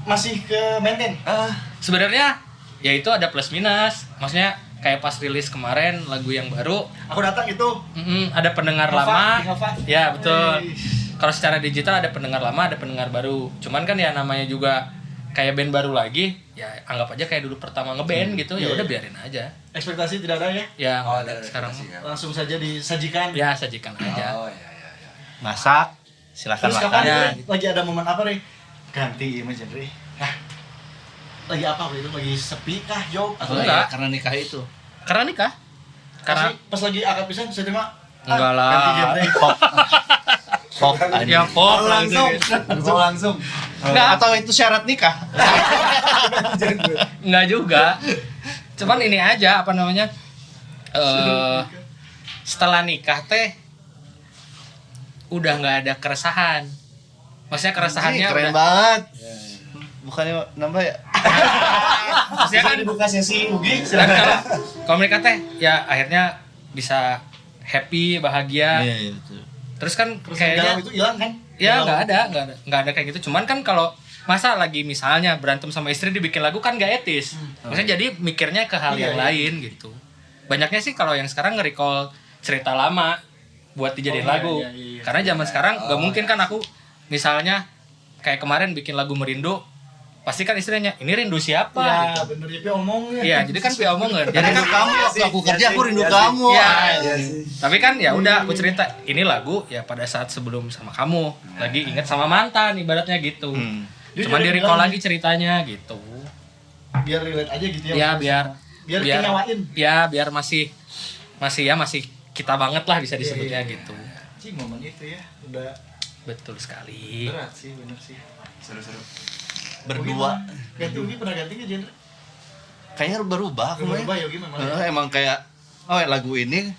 masih ke maintain. sebenarnya ya itu ada plus minus. Maksudnya kayak pas rilis kemarin lagu yang baru, Aku datang itu. ada pendengar Nova, lama. di Nova. Ya, betul. Eish. Kalau secara digital ada pendengar lama, ada pendengar baru. Cuman kan ya namanya juga kayak band baru lagi, ya anggap aja kayak dulu pertama ngeband gitu, ya udah biarin aja. Ekspektasi tidak ada ya. Ya, Oh, nggak ada sekarang. Langsung saja disajikan. Ya sajikan aja. Oh iya. Masak. Silakan Terus makan. kapan Ya. Re? Lagi ada momen apa nih? Ganti image genre. Nah, lagi apa waktu itu? Lagi sepi kah, job atau Enggak. Karena nikah itu. Karena nikah. Karena pas lagi akad pisan saya terima. enggak lah. Ganti genre. Pop. Ya pop langsung. Langsung. Enggak, Atau itu syarat nikah? enggak juga. Cuman ini aja apa namanya? Setelah nikah teh udah nggak ada keresahan. Maksudnya keresahannya Anjing, keren udah banget. Bukannya nambah ya? maksudnya kan dibuka sesi Ugi. dan kalau mereka teh ya akhirnya bisa happy, bahagia. Iya, betul. Terus kan Terus kayaknya galau itu hilang kan? ya Galau. nggak ada kayak gitu. Cuman kan kalau masa lagi misalnya berantem sama istri dibikin lagu kan gak etis. Maksudnya jadi mikirnya ke hal yang lain gitu. Banyaknya sih kalau yang sekarang nge-recall cerita lama buat dijadiin lagu. iya. Karena zaman sekarang gak mungkin kan aku misalnya kayak kemarin bikin lagu Merindu, pasti kan istrinya ini rindu siapa Ya, gitu. bener ya, Pi omongnya. Iya, jadi kan dia omongan. Jadi kan Kamu waktu aku kerja aku rindu kamu. Iya. Tapi kan ya udah aku cerita ini lagu ya pada saat sebelum sama kamu lagi inget sama mantan ibaratnya gitu. Dia Cuman juga di recall bilang lagi ceritanya gitu. biar relate aja gitu ya. Ya maksudnya. biar kenyawain. Ya biar masih kita banget lah bisa disebutnya Iya. gitu. Cing momen itu ya udah Betul sekali. berat sih, bener sih. Seru-seru. Berdua. Ganti Ugi pernah ganti nggak genre? Kayaknya berubah aku mah. Berubah ya Ugi memang. Emang kayak lagu ini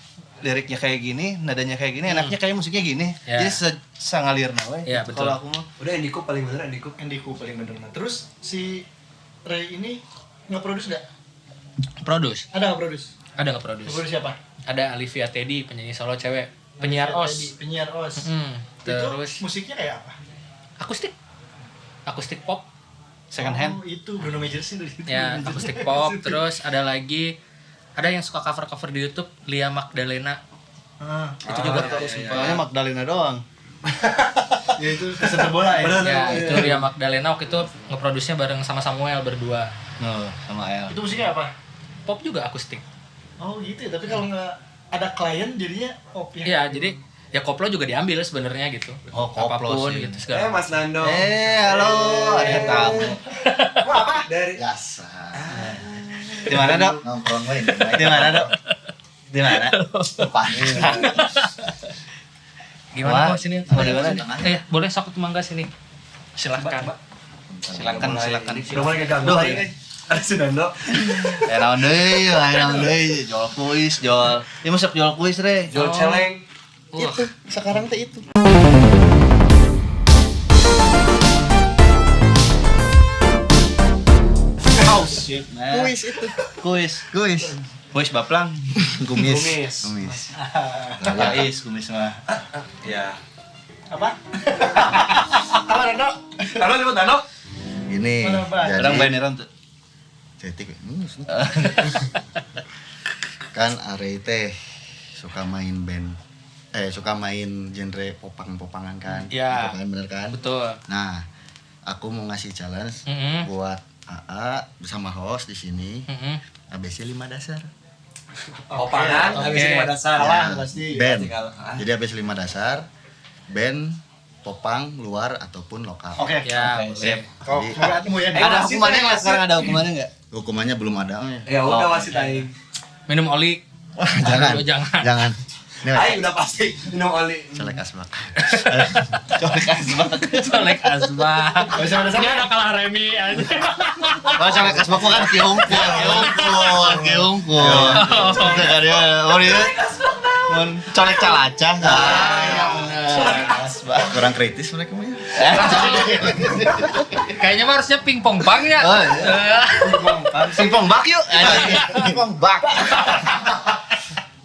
liriknya kayak gini, nadanya kayak gini, enaknya kayak musiknya gini. Ya. Jadi sangalir nawe. Ya, betul. Kalau aku mah Udah Endiku paling bener Endiku. Endiku paling bener. Nah, terus si Ray ini nge-produce nggak? Produce. Ada nge-produce? Ada nggak produce? Nge-produce siapa? Ada Olivia Teddy, penyanyi solo cewek, penyiar OS. Penyiar OS. Terus Itu musiknya kayak apa? akustik pop. second hand. Oh, itu Bruno Mars sih dari situ. Ya, akustik pop. Terus ada lagi yang suka cover di YouTube, Lia Magdalena. Itu juga aku suka. Soalnya Magdalena doang. Ya itu peserta bola ya. Ya, itu Lia Magdalena waktu itu ngeproduksinya bareng sama Samuel berdua. Sama El. Itu musiknya apa? Pop juga akustik. Oh gitu ya, tapi kalau nggak ada klien jadinya pop ya. Iya, jadi ya koplo juga diambil sebenarnya gitu. Oh, koplo apapun sih. gitu segala. Mas Nando. Halo, ada tamu. Dari Biasa. Di mana, Dok? Nongkrong lain. Di mana, Dok? Di mana? Depan. Gimana Wah, kok sini? mau di mana? Boleh sok ke mangga sini. Silakan. Silakan. Udah mulai keganggu lagi kan. Ada si Nando. Naon deui, jual kuis, jual. Ya masuk jual kuis, Re. Jual celeng. Itu, sekarang teh itu. Kuis itu. Kuis baplang. Kumis. Kumis mah. Ya. Apa? Apa Nando? Nando nyebut Nando. Ini Mana, Mbak? jadi Orang bayaran tuh. cetik. Kan Are teh suka main band. Suka main genre popang-popangan kan. Ya. Popangan bener kan? Betul. Nah, aku mau ngasih challenge buat AA bersama host di sini. ABC 5 dasar. Popangan, Oke. habis 5 dasar. Salah Ya. pasti. Band. Ah. Jadi ABC 5 dasar. Band popang luar ataupun lokal. Oke. Ya, Sip. Kau Jadi- mau ya. Ada hukumannya nggak sekarang? Ada hukumannya nggak? Hukumannya belum ada. Ya udah wasit aing. minum oli. Jangan. Aduh, jangan. Jangan. Ini Aing udah pasti minum oli. colek asbak. Colek asbak. Bisa ada Ini ada kalah Remi aja. Kalau colek asbak mah kan kiungkul. Itu kan ya. Oh dia. Colek calacah. Kurang kritis mereka mah ya. Kayaknya mah harusnya pingpong bang ya. Oh, iya. Pingpong bak yuk. Pingpong bak.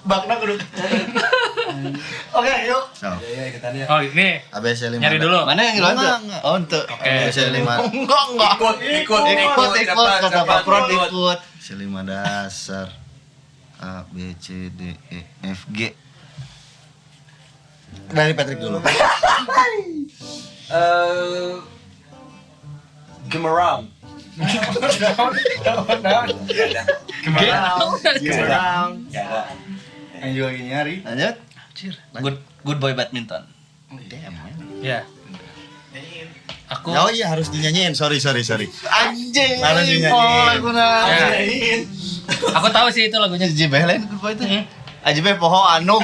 bakna kudu. Oke, yuk. So, Ya ikutannya. Oh ini ABC 5. nyari dulu. Mana yang hilang tuh? Enggak. Oh, untuk. Oke. ABC 5. Enggak. Ikut kata Pak Prod ikut. ABC 5 dasar. A B C D E F G. Dari Patrick dulu. Come around. Yang juga lagi nyari. Lanjut. Good boy badminton. Damn, man. Ya. Aku Oh iya harus dinyanyiin. Sorry. Anjing. Harus dinyanyiin. ya. Aku tahu sih itu lagunya. Ji lain good boy itu. Aji be poho Anog.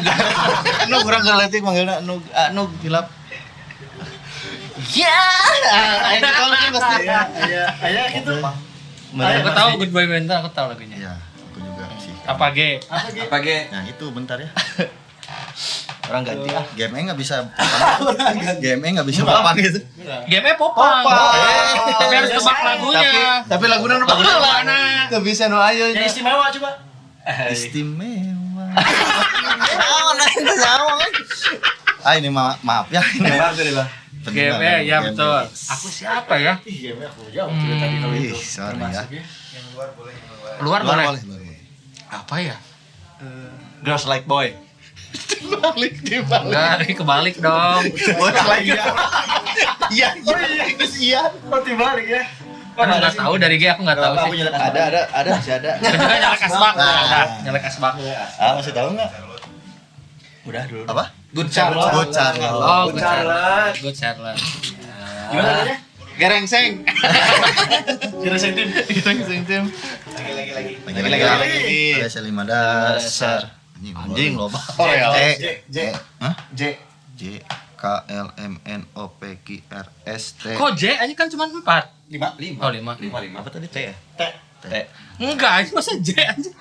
Anog kurang geletik manggilna Anog hilap. Ya, ayo kita kan pasti. Ayah gitu. Aku tahu Good Boy Badminton, aku tahu lagunya. Iya, aku juga sih. Apa G? Apa ge? Nah itu bentar ya. Orang ganti ah. Game nggak bisa. Game nggak bisa papan gitu. Game-nya popang. Tapi harus tebak lagunya. Tapi lagunya nu bagus mana? Teu bisa nu ayeuna. Yang istimewa coba. Istimewa. Nyawa kan. Ah ini maaf ya. Ini Maaf tadi, Bang. Game-nya ya betul. Aku siapa ya? Ih, game aku jauh dari tadi kalau Ih, itu. sorry Termasuk ya. Yang luar boleh yang luar. Luar boleh. boleh. Apa ya? Girls like boy. Enggak, ini kebalik dong. Boy like iya. Terus iya. Oh, dibalik ya. Aku nggak tahu dari G, aku nggak tahu Aku sih. punya Ada masih ada. Aku juga nyalek asbak. Ada, nyalek asbak. Ah, masih tahu enggak? Udah dulu. Apa? Good Charlotte. Good Charlotte. Oh, Good Charlotte. Good Charlotte. Gimana tadi? Gerengseng. Kira saya tim. Gerengseng tim. Lagi. Ada 5 dasar. Anjing loba. Oh ya. J. Hah? J. J K L M N O P Q R S T. Kok J aja kan cuma 4. 5. Oh, 5. Apa tadi T ya? T. T. T. Enggak, masa J aja.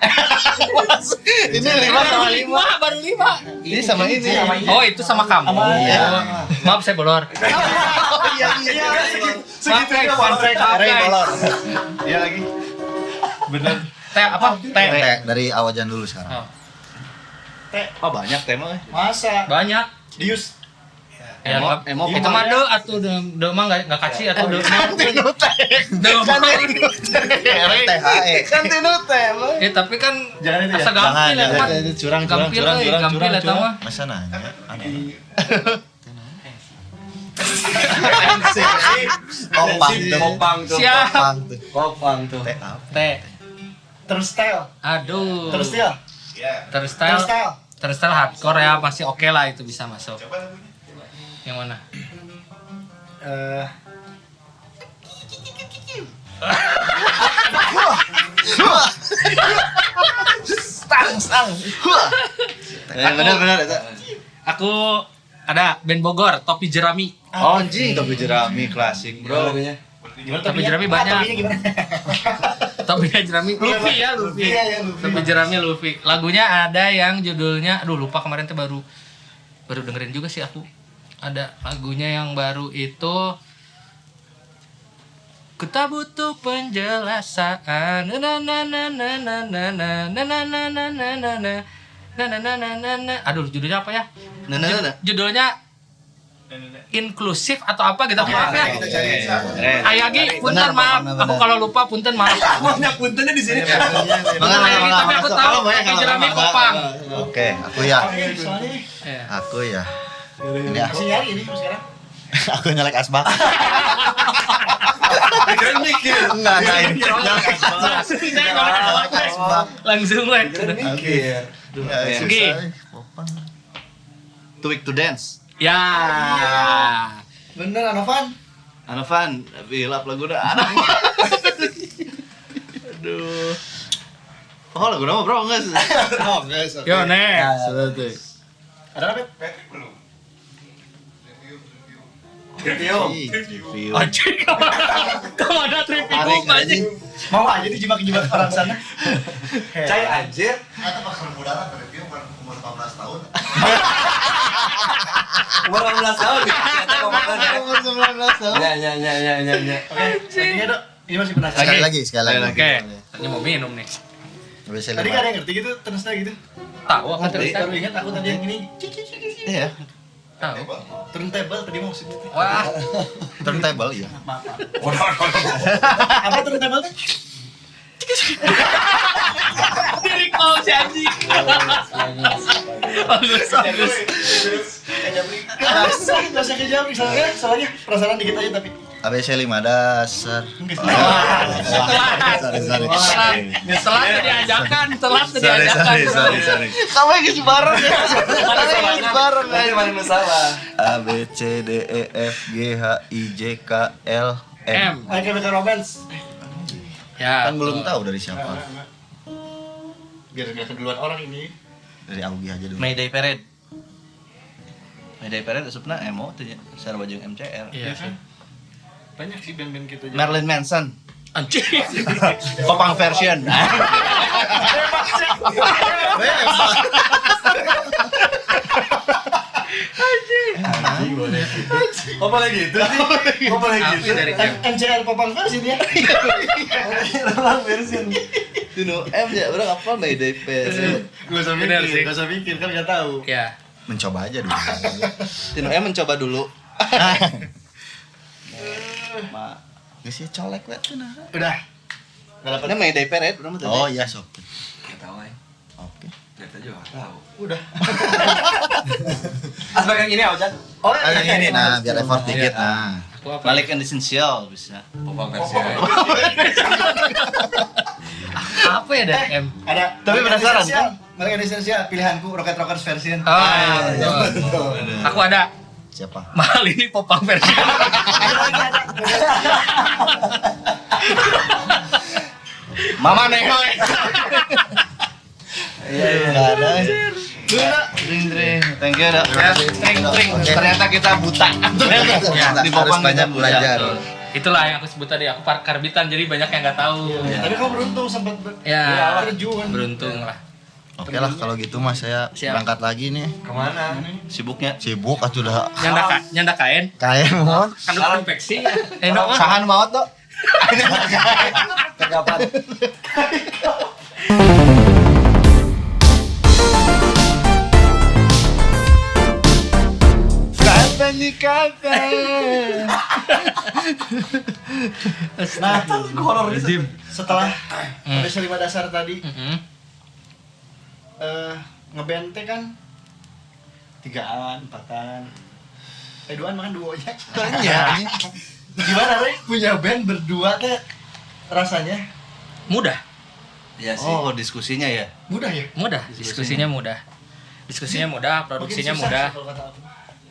Ini 5 sama 5. Baru 5. Ini sama ini. Oh, itu sama kamu. Iya. Oh, maaf saya bolor. Iya. Maaf, fun fact. Ray bolor. Iya lagi. Bener. T apa? T. T dari Awajan dulu sekarang. Oh, Oh banyak tema. Masa? banyak. Dius. Ya, Emo itu mah do atuh do mah enggak kasih atuh do. Kan tinu teh. Do mah. THE. Kan tinu teh. Ya tapi kan Jangan itu ya. asa gampil ya, Pak. Curang Gampil eta mah. Masa nanya? Aneh. Kopang tuh. Siap. Kopang tuh. T apa? T. Terus style. Aduh. Terus style. Ya, Terus Terus style. style. Terus style hardcore ya masih oke lah itu bisa masuk. coba lagunya. Yang mana? Stang. Benar itu. Aku ada band Bogor, Topi Jerami. Oh, anjing Topi Jerami klasik, Bro. Gimana Topi Jerami banyak. Topinya gimana? Topi Jerami Luffy ya, Luffy. Iya, ya, Luffy. Topi Jerami Luffy. Lagunya ada yang judulnya aduh lupa kemarin tuh baru dengerin juga sih aku. Ada lagunya yang baru itu Kita butuh penjelasan. Na na na na na na na na na na na na na na na na. Aduh, judulnya apa ya? Judulnya inklusif atau apa gitu. Maaf ya. Ayagi, punten maaf. Aku kalau lupa punten maaf. Banyak puntennya di sini. Ayagi tapi aku tahu Topi Jerami Kopang. Oke, aku ya. Soalnya Aku ya. Ini aku. masih nyari ini sekarang. Aku nyalek asbak. Keren mikir. Enggak, ini. Langsung weh. Oke. Oke. Too Weak to Dance. Ya. Bener, Anovan. Anovan, tapi hilap lagu dah. Aduh. Oh, lagu nama bro enggak sih? Oh, guys. Yo next. Sudah tuh. Ada apa? Patrick belum. Review. Anjing. Kamu ada trivia anjing. Mau aja dijebak-jebak orang sana. Cai anjir. Atau pas bermudara review umur 14 tahun. Umur 18 tahun. Ternyata ngomongnya. Umur 19 tahun. Ya. Oke, intinya Dok, ini masih penasaran. Sekali lagi. Oke. Tadi mau minum nih. Tadi gak ada yang ngerti gitu, terus gitu. Tahu aku Tadi cerita. baru ingat aku tadi yang ini. Iya. Tahu. Turntable tadi maksudnya. Wah. Turntable ya. Apa turntable tuh? Diri kau si anjing. Bagus. Gak usah kejawab soalnya perasaan dikit aja tapi. ABC 5 dasar. Setelah diajakan. Kamu yang ngisi bareng ya. Bareng. Mana masalah? A B C D E F G H I J K L M. M. My Chemical Romance. Ya. Kan belum tahu dari siapa. Biar gak keduluan orang ini. Dari Augie aja dulu. Mayday Parade. Mayday Parade sebenarnya emo tuh ya. Sarwa jeung MCR. Iya kan. Banyak sih band-band kita. Marilyn Manson. Anjing. Popang version. Apa lagi itu sih? Apa lagi itu? Dari M. MCR Popang versi dia. Tino M ya, orang apa Mayday Parade. Gak usah Bener sih. mikir, gak usah mikir kan gak tahu. Ya. Mencoba aja dulu. Tino M mencoba dulu. Ma, Gak sih colek wet tuh nah. Udah. Gak ini dapet. Mayday Parade berapa tadi? Oh iya sok. Gak tahu ay. Oke. Kita juga gak tahu. Udah. Asbak yang ini Aujan. Oh, Yang ini nah biar effort dikit nah. Aku apa? Balik and Essential bisa. Popang versi. Apa ya ada M? Ada. Tapi penasaran, kan? Mereka esensial pilihanku Rocket Rockers version. Oh, iya. Aku ada. Siapa? Mahal ini Popang versi. Mama Nehoy. Enggak ada. Thank you, Dok. Tring. Ternyata kita buta. Di Harus Popang banyak kita belajar. buta. Itulah yang aku sebut tadi, aku karbitan jadi banyak yang nggak tahu. Tapi kamu beruntung sempat terjun. Beruntung lah. Oke lah kalau gitu mas saya Siap. berangkat lagi nih. Kemana? Sibuknya. Sibuk atuh dah. Nyanda kain. Kayak mau. Kan konveksi. Enak mah. Sahan maot tuh. Kegapan. Kapan nih kapan? Nah, Horor setelah kondisi 5 dasar tadi Mm-mm. ngeband teh kan 3-an, 4-an. 2-an makan duonya. Tanya. Gimana Rey punya band berdua teh rasanya? Mudah. Iya sih. Oh, diskusinya ya. Mudah ya? Mudah. Diskusinya mudah. Diskusinya mudah, produksinya Makin susah mudah. sih kalau kata aku.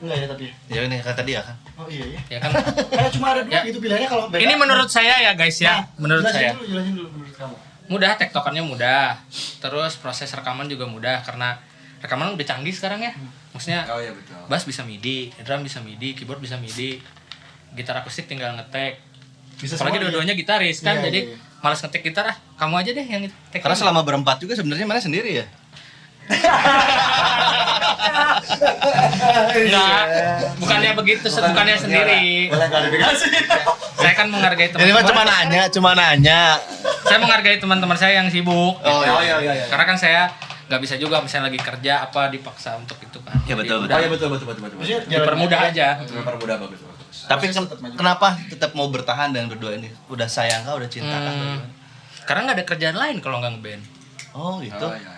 Enggak ya tapi. Ya ini kata dia kan. Oh iya ya. Ya kan? Kayak cuma ada dua Ya. gitu pilihannya kalau beda. Ini menurut saya ya guys ya, menurut saya. Jelasin dulu menurut kamu. Mudah, tektokannya mudah. Terus proses rekaman juga mudah karena rekaman udah canggih sekarang ya. Maksudnya Oh iya betul. bass bisa MIDI, drum bisa MIDI, keyboard bisa MIDI. Gitar akustik tinggal ngetek. Bisa Apalagi semua dua-duanya gitaris kan, Iya, jadi iya. malas ngetek gitar ah. Kamu aja deh yang ngetek. Karena selama berempat juga sebenarnya mana sendiri ya. Enggak, bukannya begitu, bukannya sendiri. Boleh klarifikasi. Saya kan menghargai Ini mah teman-teman. cuma nanya. Saya menghargai teman-teman saya yang sibuk. Oh, gitu. iya. Karena kan saya nggak bisa juga misalnya lagi kerja apa dipaksa untuk itu kan. Ya, betul, Jadi Oh betul. iya betul. Maksudnya dipermudah aja. Mempermudah bagus. Tapi kenapa tetap mau bertahan dengan berdua ini? Udah sayang kah, udah cinta kah? Karena nggak ada kerjaan lain kalau nggak ngeband. Oh, gitu. Oh iya.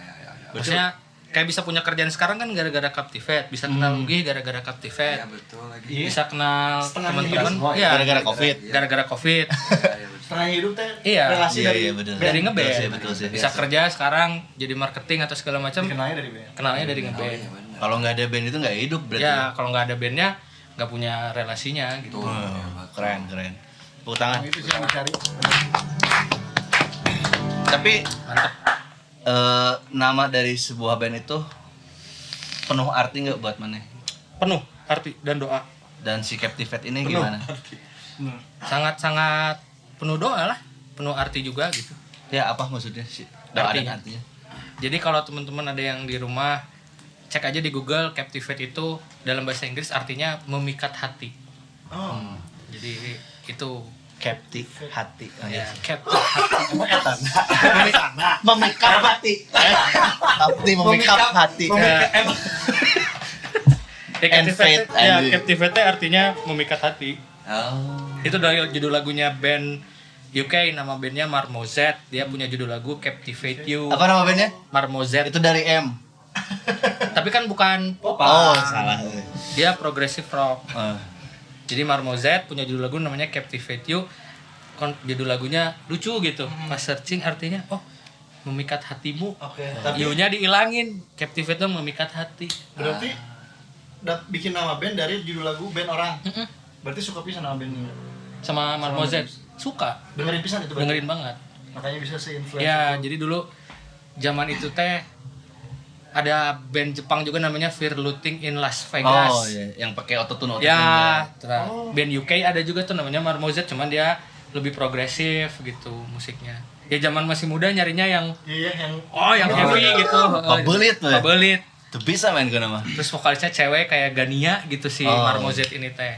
Maksudnya kayak bisa punya kerjaan sekarang kan gara-gara Captivate, bisa kenal Ugi gara-gara Captivate, Iya betul lagi. bisa kenal teman-teman, hidup. Gara-gara Covid. gara-gara COVID. Iya betul. setengah hidup teh Iya. relasi Iya, dari iya, betul. Dari ngeband, Betul sih, betul sih. bisa kerja sekarang jadi marketing atau segala macam, kenalnya dari band. kenalnya dari ngeband. Kalau nggak ada band itu nggak hidup berarti. Ya kalau nggak ada bandnya nggak punya relasinya gitu. Keren. Tepuk tangan. Itu sih yang dicari. Tapi Mantap. nama dari sebuah band itu penuh arti nggak buat mana? Penuh arti dan doa. Dan si Captivate ini gimana? Sangat-sangat penuh doa lah, penuh arti juga gitu. Ya apa maksudnya sih? Doa dan Artinya. artinya. Jadi kalau teman-teman ada yang di rumah, cek aja di Google, Captivate itu dalam bahasa Inggris artinya memikat hati. Oh. Jadi itu Captive hati. Oh, ya, iya. captive hati. Memikat hati. Hati memikat hati. And fate, Ya, anjing. Captivate artinya memikat hati. Oh. Itu dari judul lagunya band UK, nama bandnya Marmozet. Dia punya judul lagu Captivate You. Apa nama bandnya? Marmozet. Itu dari M. Tapi kan bukan pop. Oh, salah. Dia progressive rock. Oh. Jadi Marmozet punya judul lagu namanya Captivate You. Judul lagunya lucu gitu. Pas searching artinya, oh memikat hatimu. Oke. Tapi You-nya dihilangin. Captivate itu memikat hati. berarti bikin nama band dari judul lagu band orang. Berarti suka pisan sama bandnya. Sama Marmozet. Suka. Dengerin pisan itu berarti. Dengerin banget. Makanya bisa se-influence. Ya, jadi dulu zaman itu teh ada band Jepang juga namanya Fear Looting in Las Vegas. Oh iya, yang pakai autotune. Ya, band UK ada juga tuh namanya Marmozet, cuman dia lebih progresif gitu musiknya. Ya zaman masih muda nyarinya yang Iya, yang yang heavy gitu. Pabelit tuh ya? Pabelit. Tuh bisa main ke nama. Terus vokalisnya cewek kayak Gania gitu si Oh. Marmozet ini teh.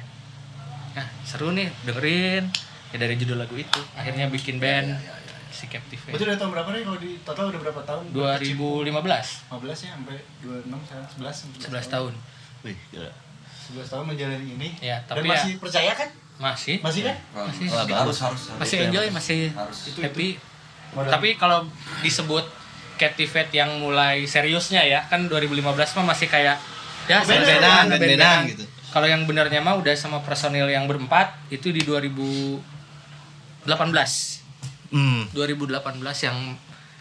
Nah, seru nih dengerin. Ya dari judul lagu itu akhirnya bikin band si Captivate. Berarti udah tahun berapa nih kalau di total udah berapa tahun? 2015, 15 ya sampai 26 sekarang 11 tahun. Wih, gila. 11 tahun menjalani ini. Ya, Dan tapi masih percaya kan? Masih Masih kan? Masih. Wah, bagus. masih enjoy, masih happy. Modal. Tapi kalau disebut Captivate yang mulai seriusnya ya, kan 2015 mah masih kayak ya Band-bandan band-bandan. gitu. Kalau yang benarnya mah udah sama personil yang berempat itu di 2018 yang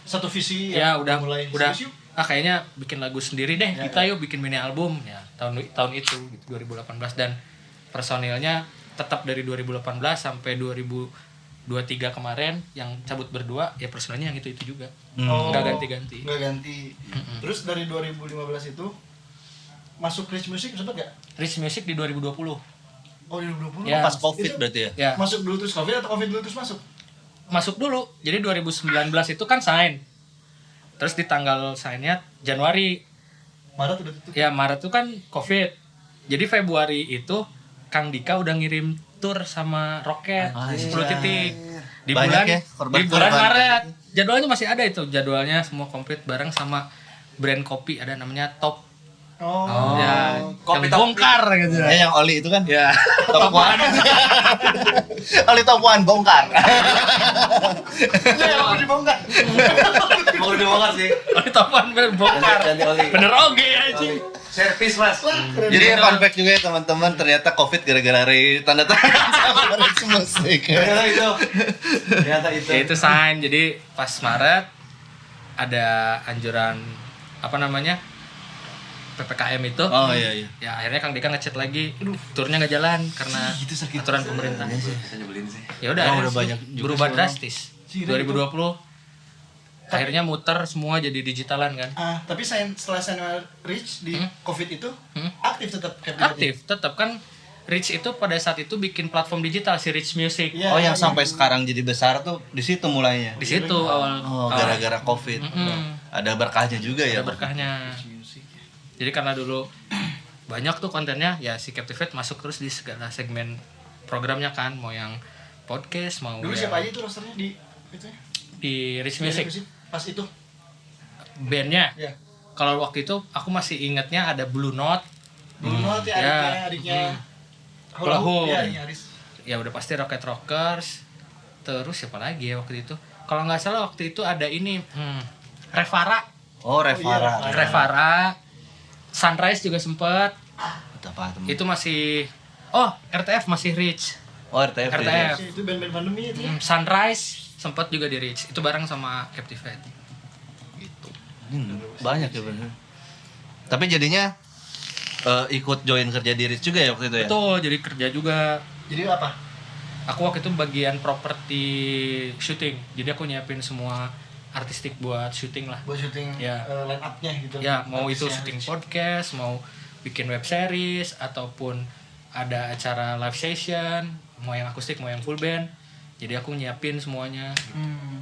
Satu visi ya yang udah mulai udah serius yuk. kayaknya bikin lagu sendiri deh Ya, kita yuk bikin mini album ya tahun itu gitu 2018 dan personilnya tetap dari 2018 sampai 2023 kemarin yang cabut berdua ya personilnya yang itu juga nggak ganti-ganti. Nggak ganti. Terus dari 2015 itu masuk Rich Music sempat nggak? Rich Music di 2020 Oh 2020. Ya. Pas Covid Itu- berarti ya. Ya, Masuk dulu terus Covid atau Covid dulu terus masuk? masuk dulu. Jadi 2019 itu kan sign. Terus di tanggal sign-nya Januari. Maret udah tutup. Ya Maret itu kan Covid. Jadi Februari itu Kang Dika udah ngirim tour sama Roket 10 titik. Di Banyak bulan ya, korban- di bulan korban. Maret. Jadwalnya masih ada itu. Jadwalnya semua komplit bareng sama brand kopi ada namanya Top. Oh. Ya, Kopi yang Top. bongkar gitu. Yang oli itu kan. Ya. Top one. Oli top one bongkar. Ya, aku dibongkar. Mau dibongkar sih. Oli Top One bener bongkar. Ganti oli. Bener oge anjing. Servis mas. Jadi fun fact juga ya teman-teman, ternyata Covid gara-gara tanda tangan sama Rich Musik. Ternyata itu. Ternyata itu. Ya itu sign. Jadi pas Maret ada anjuran apa namanya? PPKM itu. Oh iya iya. Ya akhirnya Kang Dika ngechat lagi, turnya nggak jalan karena aturan pemerintah. Bisa nyebelin sih. Ya udah, Oh, akhirnya udah banyak juga berubah sih orang. drastis. 2020 akhirnya muter semua jadi digitalan kan. Tapi setelah saya reach di Covid itu aktif tetap Aktif, tetap kan Rich itu pada saat itu bikin platform digital si Rich Music. Iya. Oh yang sampai sekarang jadi besar tuh di situ mulainya. Di situ awal. Oh gara-gara Covid. Ada berkahnya juga ya. Ada berkahnya. Jadi karena dulu banyak tuh kontennya, ya si Captivate masuk terus di segala segmen programnya kan, mau yang podcast, mau Dulu yang siapa aja itu rosternya di itu ya? di Rich Music Pas itu. bandnya. Ya. Kalau waktu itu aku masih ingatnya ada Blue Note, Dulu Note ya Ya. adiknya. Hula Hoop. Iya, iya, Aris. ya udah pasti Rocket Rockers, terus siapa lagi ya waktu itu? Kalau nggak salah waktu itu ada ini Revara, Oh Revara. Revara, Sunrise juga sempet. Apa teman? Itu masih RTF masih Rich. Oh RTF. RTF. Itu band-band pandemi itu ya. Sunrise sempat juga di Reach. Itu bareng sama Captivate. Gitu. Banyak ya bener. Tapi jadinya ikut join kerja di Rich juga ya waktu itu ya? Betul, jadi kerja juga. Jadi apa? Aku waktu itu bagian properti syuting. Jadi aku nyiapin semua artistik buat syuting lah. Buat syuting Ya. line up-nya gitu. Ya, mau itu Artisnya syuting Rich. podcast, mau bikin web series ataupun ada acara live session, mau yang akustik, mau yang full band. Jadi aku nyiapin semuanya.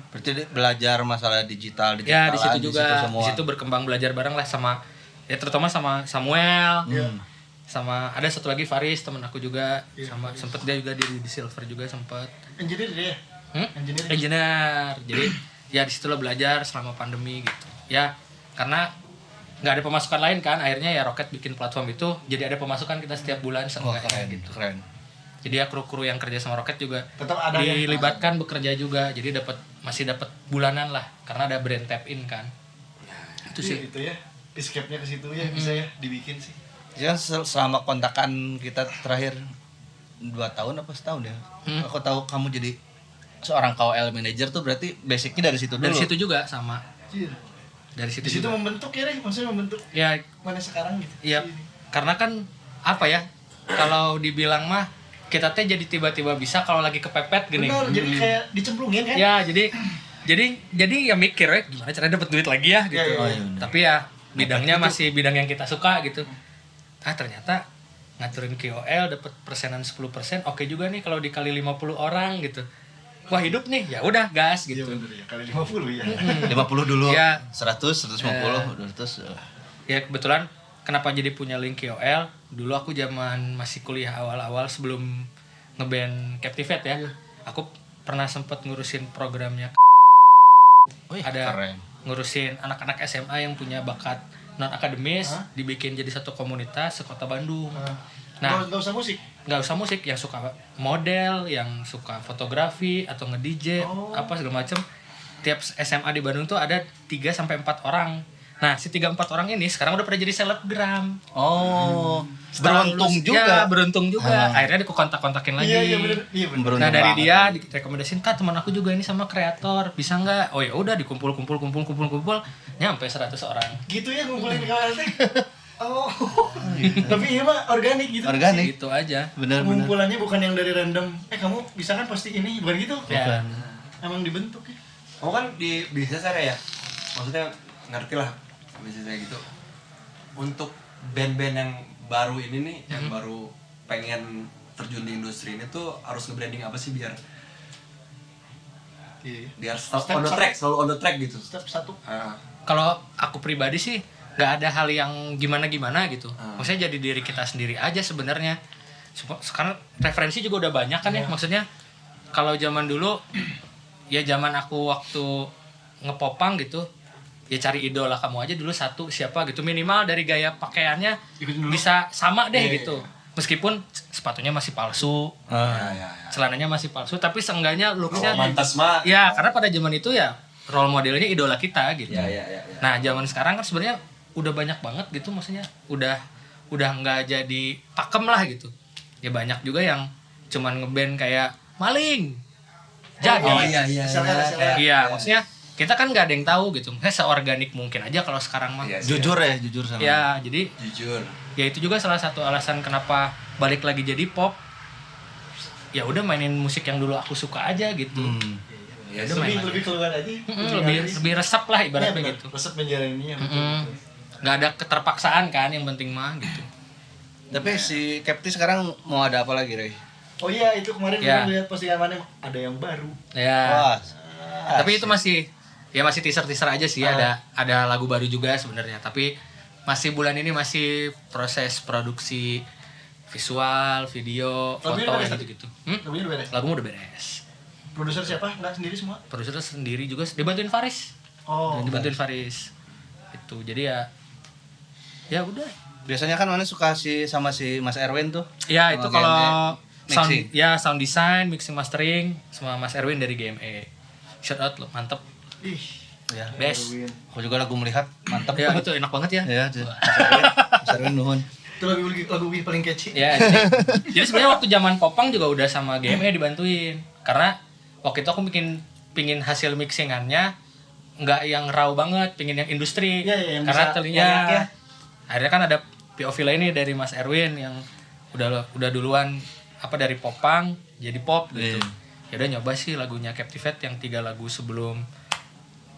Berarti dia belajar masalah digital Ya, di situ juga. semua. Di situ berkembang belajar bareng lah sama ya terutama sama Samuel. Sama ada satu lagi Faris temen aku juga, sama sempet dia juga di Silver juga sempet. Engineer dia. Engineer. Engineer. Jadi ya di situ lah belajar selama pandemi gitu. Ya karena nggak ada pemasukan lain kan, akhirnya ya Rocket bikin platform itu jadi ada pemasukan kita setiap bulan Wah seenggaknya keren, gitu. keren. Jadi ya kru-kru yang kerja sama Rocket juga Tetap ada yang dilibatkan bekerja juga, jadi masih dapat bulanan lah karena ada brand tap in kan. Itu sih. Itu ya. Escape-nya ke situ ya bisa ya dibikin sih. Jadi kan selama kontakan kita terakhir 2 tahun apa setahun ya? Aku tahu kamu jadi seorang KOL manager tuh berarti basicnya dari situ dulu. Dari situ juga sama. Iya. Dari situ Di situ juga. membentuk ya, maksudnya membentuk Ya, mana sekarang gitu. iya. Karena kan apa ya? Kalau dibilang mah kita teh jadi tiba-tiba bisa kalau lagi kepepet gini. Benar, jadi kayak dicemplungin kan? Ya, jadi ya mikir ya gimana caranya dapat duit lagi ya gitu. Iya, iya. Oh, iya, benar. Tapi ya bidangnya masih bidang yang kita suka gitu. Ternyata ngaturin KOL dapat persenan 10%, oke juga nih kalau dikali 50 orang gitu. Wah, hidup nih. Ya udah, gas Iya gitu. bener ya, kali 50 ya. 50 dulu. Iya. 100, 150, 200. Ya kebetulan kenapa jadi punya link KOL? Dulu aku zaman masih kuliah awal-awal sebelum ngeband Captivate ya. Aku pernah sempet ngurusin programnya. Wih, Ada keren. ngurusin anak-anak SMA yang punya bakat non akademis, dibikin jadi satu komunitas sekota Bandung. Nah, Nggak usah musik. nggak usah musik, yang suka model, yang suka fotografi atau nge-DJ, apa segala macem. Tiap SMA di Bandung tuh ada 3 sampai 4 orang. Nah, si 3-4 orang ini sekarang udah pada jadi selebgram. Oh, Setelah beruntung lulus- juga. Ya, beruntung juga. Akhirnya aku kontak-kontakin lagi. Iya bener. Iya bener. Beruntung Nah, dari banget. dia direkomendasiin, "Kak, teman aku juga ini sama kreator, bisa nggak?" Oh ya udah, dikumpul nyampe 100 orang. Gitu ya ngumpulin di KOL teh. Oh. Tapi iya mah organik gitu. Organik. Gitu aja. Bener-bener. Pengumpulannya bukan yang dari random. Kamu bisa kan posting ini, bukan gitu? Ya. Emang dibentuk ya. Kamu kan di bisnis area ya, maksudnya ngerti lah bisnisnya gitu. Untuk band-band yang baru ini nih, yang baru pengen terjun di industri ini tuh harus nge-branding apa sih biar Iya. biar on the track, selalu on the track gitu. Step 1. Kalau aku pribadi sih nggak ada hal yang gimana-gimana gitu. Maksudnya jadi diri kita sendiri aja sebenarnya. Sekarang referensi juga udah banyak kan ya. Maksudnya kalau zaman dulu ya zaman aku waktu ngepopang gitu, ya cari idola kamu aja dulu satu siapa gitu, minimal dari gaya pakaiannya bisa sama deh gitu. Meskipun sepatunya masih palsu, celananya masih palsu, tapi seenggaknya looksnya mantas mah. ya karena pada zaman itu ya role modelnya idola kita gitu. Nah zaman sekarang kan sebenarnya udah banyak banget gitu, maksudnya udah nggak jadi pakem lah gitu. Ya banyak juga yang cuman ngeband kayak maling. Jadi iya maksudnya kita kan nggak ada yang tahu gitu. Seorganik mungkin aja kalau sekarang mah. Jujur sama. Ya jadi Jujur. ya itu juga salah satu alasan kenapa balik lagi jadi pop. Ya udah mainin musik yang dulu aku suka aja gitu. Ya, Lebih keluar aja. Lebih resep lah ibaratnya Iya, gitu. Resep menjalaninya. Nggak ada keterpaksaan kan, yang penting mah gitu. Tapi si Kepti sekarang mau ada apa lagi, Rey? Oh iya, itu kemarin Ya. gue lihat postingan mana ada yang baru. Ya. Wah. Tapi itu masih teaser aja sih. Ada lagu baru juga sebenarnya. Tapi masih bulan ini masih proses produksi visual, video, Lagunya foto udah beres, gitu-gitu. Lagunya udah beres. Lagu udah beres. Produser siapa? Enggak sendiri semua? Produser sendiri juga dibantuin Faris. Oh. Dibantuin Faris. Itu. Jadi ya udah. Biasanya kan mana suka sama si Mas Erwin tuh. Ya itu Sama kalau GME. sound design, mixing mastering sama Mas Erwin dari GME. Shout out lo, mantep. Ih, Ya, best. Aku juga lagu melihat mantap. Ya itu enak banget ya. Ya, Mas Erwin nuhun. itu lagu paling catchy. Ya, jadi sebenarnya waktu zaman Popang juga udah sama GME dibantuin. Karena waktu itu aku pingin hasil mixingannya nggak yang raw banget, pingin yang industri. Iya, yang karena bisa terlihat banyak ya. akhirnya kan ada POV lainnya dari Mas Erwin yang udah duluan apa dari Popang jadi pop gitu. Ya udah nyoba sih lagunya Captivate yang 3 lagu sebelum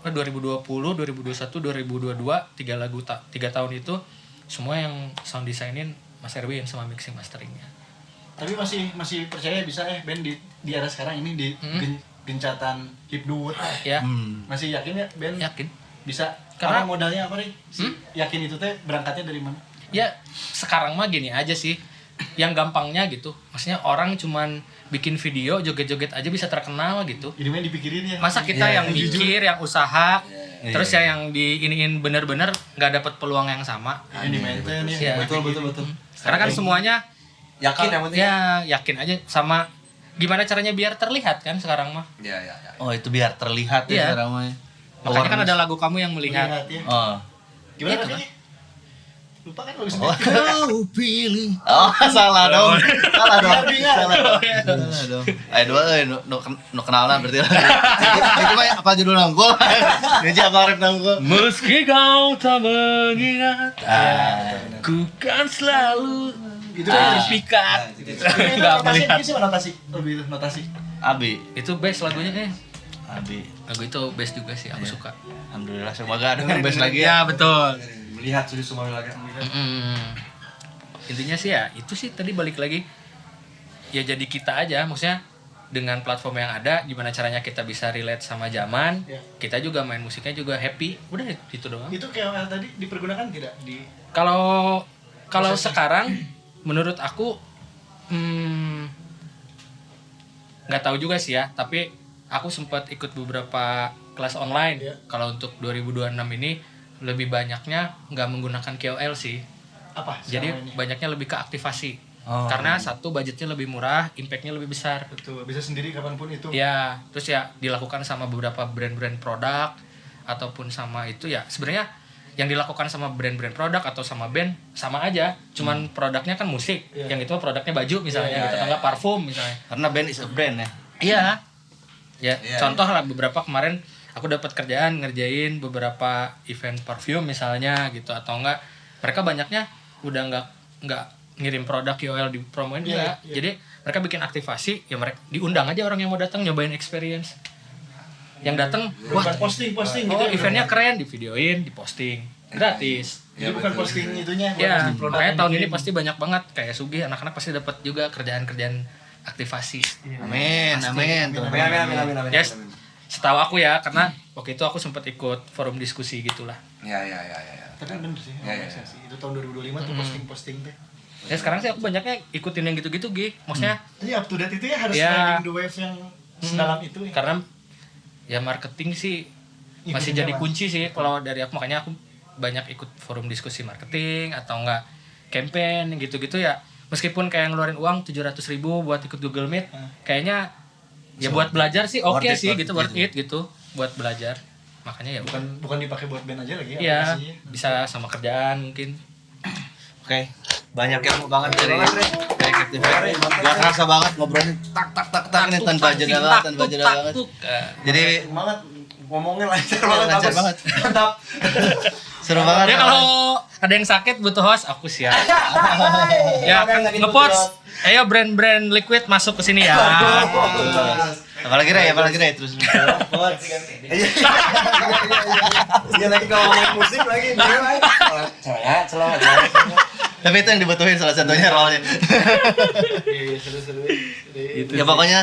2020, 2021, 2022, 3 lagu 3 tahun itu semua yang sound designin Mas Erwin sama mixing masteringnya. Tapi masih percaya bisa band di era sekarang ini di gencatan hipdut. Ya, Masih yakin ya band yakin. bisa? Karena- Karena modalnya apa nih? Yakin itu teh berangkatnya dari mana? Ya sekarang mah gini aja sih, yang gampangnya gitu. Maksudnya orang cuman bikin video joget-joget aja bisa terkenal gitu. Ini mah dipikirin ya. Masa kita yang mikir, yang usaha, terus yang diiniin bener-bener nggak dapat peluang yang sama. Yang di maintain ya. Iya. Betul. Karena kan semuanya Yakin yang penting. ya yakin aja sama gimana caranya biar terlihat kan sekarang mah. Ya. Oh, itu biar terlihat Iya. ya sekarang mah. Makanya kan ada lagu kamu yang melihat. Lihat ya. Oh. Gimana Itu, lagunya? Lupa kan lagu Oh, sendiri. kau pilih. Oh, salah dong. Salah dong. Bingar. Salah dong. Ayo dua no kenalan berarti. Itu mah apa judul nangkul? Ini apa rap nangkul? Meski kau tak mengingat, ku kan selalu Itu kan pikat. itu Nggak notasi, melihat. itu sih notasi. Lebih itu notasi. Abi. Itu best lagunya Abi. Lagu itu best juga sih, aku suka. Alhamdulillah semoga ada yang best lagi Ya ya. betul. Melihat sudah semua lagi. Intinya sih ya itu sih tadi balik lagi ya jadi kita aja, maksudnya dengan platform yang ada gimana caranya kita bisa relate sama zaman, Ya. kita juga main musiknya juga happy, udah itu doang. Itu kayak tadi dipergunakan tidak di Kalau sekarang menurut aku nggak tahu juga sih ya, tapi aku sempat ikut beberapa kelas online. Ya. Kalau untuk 2026 ini lebih banyaknya nggak menggunakan KOL sih. apa? Jadi selama ini? banyaknya lebih ke aktivasi. Oh. Karena satu budgetnya lebih murah, impactnya lebih besar. Betul, bisa sendiri kapanpun itu. Ya, terus ya dilakukan sama beberapa brand-brand produk ataupun sama itu ya sebenarnya yang dilakukan sama brand-brand produk atau sama band sama aja. Cuman produknya kan musik, Iya. yang itu produknya baju misalnya, gitu, atau enggak parfum misalnya. Karena band is a brand ya. Iya. Ya, Iya, contoh lah beberapa kemarin aku dapat kerjaan ngerjain beberapa event parfum misalnya gitu, atau enggak mereka banyaknya udah enggak ngirim produk KOL di promoin Iya, enggak. iya. Jadi mereka bikin aktivasi, ya mereka diundang aja orang yang mau datang nyobain experience. Yang datang, wah, Bukan posting oh, gitu. eventnya keren, di videoin, di posting. gratis. Jadi bukan betul. posting itunya, bukan Ya, posting produk makanya yang tahun ini dikirim. pasti banyak banget kayak Sugi, anak-anak pasti dapat juga kerjaan-kerjaan aktivasi. Amin, amin. Tuh. Amin. Yes. Setahu aku ya, karena waktu itu aku sempat ikut forum diskusi gitulah. Ya. Tapi bener sih, Ya. sih. Itu tahun 2025 tuh posting-posting teh. Ya sekarang sih aku banyaknya ikutin yang gitu-gitu, Gi. Maksudnya Jadi up to date itu ya harus Ya. riding the wave yang sedalam itu ya. karena ya marketing sih masih Ikutin jadi zaman. kunci sih kalau dari aku, makanya aku banyak ikut forum diskusi marketing atau enggak campaign gitu-gitu ya. Meskipun kayak ngeluarin uang 700.000 buat ikut Google Meet, kayaknya ya buat belajar sih oke sih gitu, worth it gitu buat belajar. Makanya ya Bukan dipakai buat band aja lagi iya, aplikasinya. bisa sama kerjaan mungkin. Oke, banyak ilmu banget dari Captive Factory. Gak kerasa banget ngobrolnya tak ini tanpa jeda banget. Jadi Semangat ngomongnya lancar lancar banget. Seru banget. Ya kalau ada yang sakit butuh host, aku siap. Ya kan ngepost. Ayo brand-brand liquid masuk ke sini ya. Apalagi Ray terus. Dia lagi kalau ngomong musik lagi celah. Tapi itu yang dibutuhin salah satunya role-nya. Iya, seru-seru. Ya pokoknya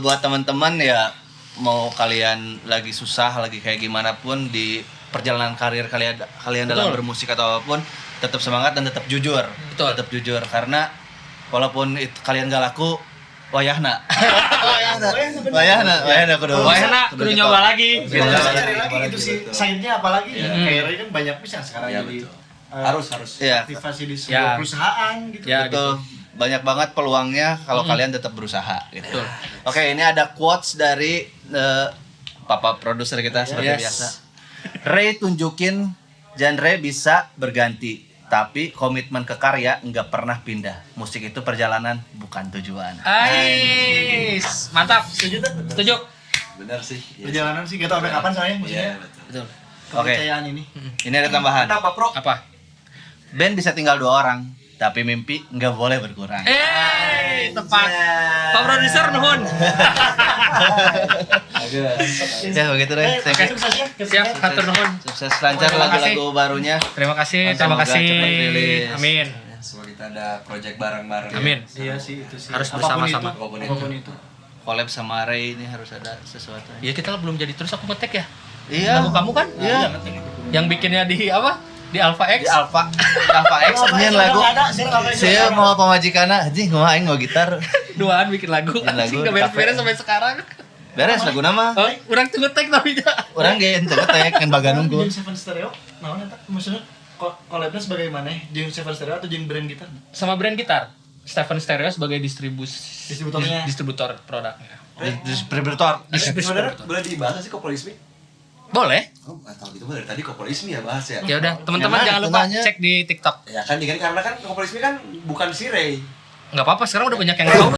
buat teman-teman ya, mau kalian lagi susah, lagi kayak gimana pun di perjalanan karir kalian dalam Betul. bermusik atau apapun, tetap semangat dan tetap jujur. Betul. Tetap jujur karena walaupun itu kalian gak laku, wayahna kudu Kudu nyoba lagi. Kita Betul. bisa cari lagi itu sih sign-nya apa lagi ya. Kayak Ray kan banyak bisa sekarang Iya, jadi betul. Harus. Iya. aktivasi di Ya. sebuah perusahaan gitu. Ya, Betul. Banyak banget peluangnya kalau kalian tetap berusaha gitu. Betul. Oke, ini ada quotes dari Papa produser kita seperti Yes. biasa. Ray tunjukin genre bisa berganti, tapi komitmen ke karya nggak pernah pindah. Musik itu perjalanan, bukan tujuan. Ais, mantap. Setuju. Benar sih. Perjalanan sih kita udah kapan soalnya maksudnya. betul. Betul. Kepercayaan ini. Ini ada tambahan. Apa, Pro? Apa? Band bisa tinggal 2 orang, tapi mimpi nggak boleh berkurang. Tepat. Pak produser nuhun. Ya begitu deh. Thank you. Sukses ya. Siap, hatur nuhun. Sukses lancar Terima kasih. lagu-lagu barunya. Terima kasih, Semoga terima kasih. cepat rilis. Amin. Semoga kita ada project bareng-bareng. Amin. Iya sih itu sih. Harus Apapun bersama-sama. itu, Apapun itu. Collab sama Ray ini harus ada sesuatu. Ya kita belum jadi, terus aku ngetek ya. Iya. Lagu kamu kan? Iya. Yang bikinnya di apa? Di Alpha X. Di Alpha X nyen lagu. Saya mau pemajikana, anjing mau aing mau gitar. Duaan bikin lagu. Bikin lagu Anjing di gak beres-beres cafe. sampai sekarang. Beres lagu nama. Oh, urang tuh ngetek tapi ya. Orang ge ente teh kan baga nunggu. Jeung Seven Stereo, naon eta? Maksudnya collab-nya sebagai mana? Jeung Seven Stereo atau jeung brand gitar? Sama brand gitar. Stephen Stereo sebagai Distributornya. distributor produknya. Distributor. Sebenarnya boleh dibahas sih Kopolismi? Boleh. Oh, atau gitu dari tadi Kopolismi ya bahas ya. Ya udah, teman-teman Emang jangan lupa nanya. cek di TikTok. Ya kan karena kan Kopolismi kan bukan si Ray. Enggak apa-apa, sekarang udah banyak yang tahu.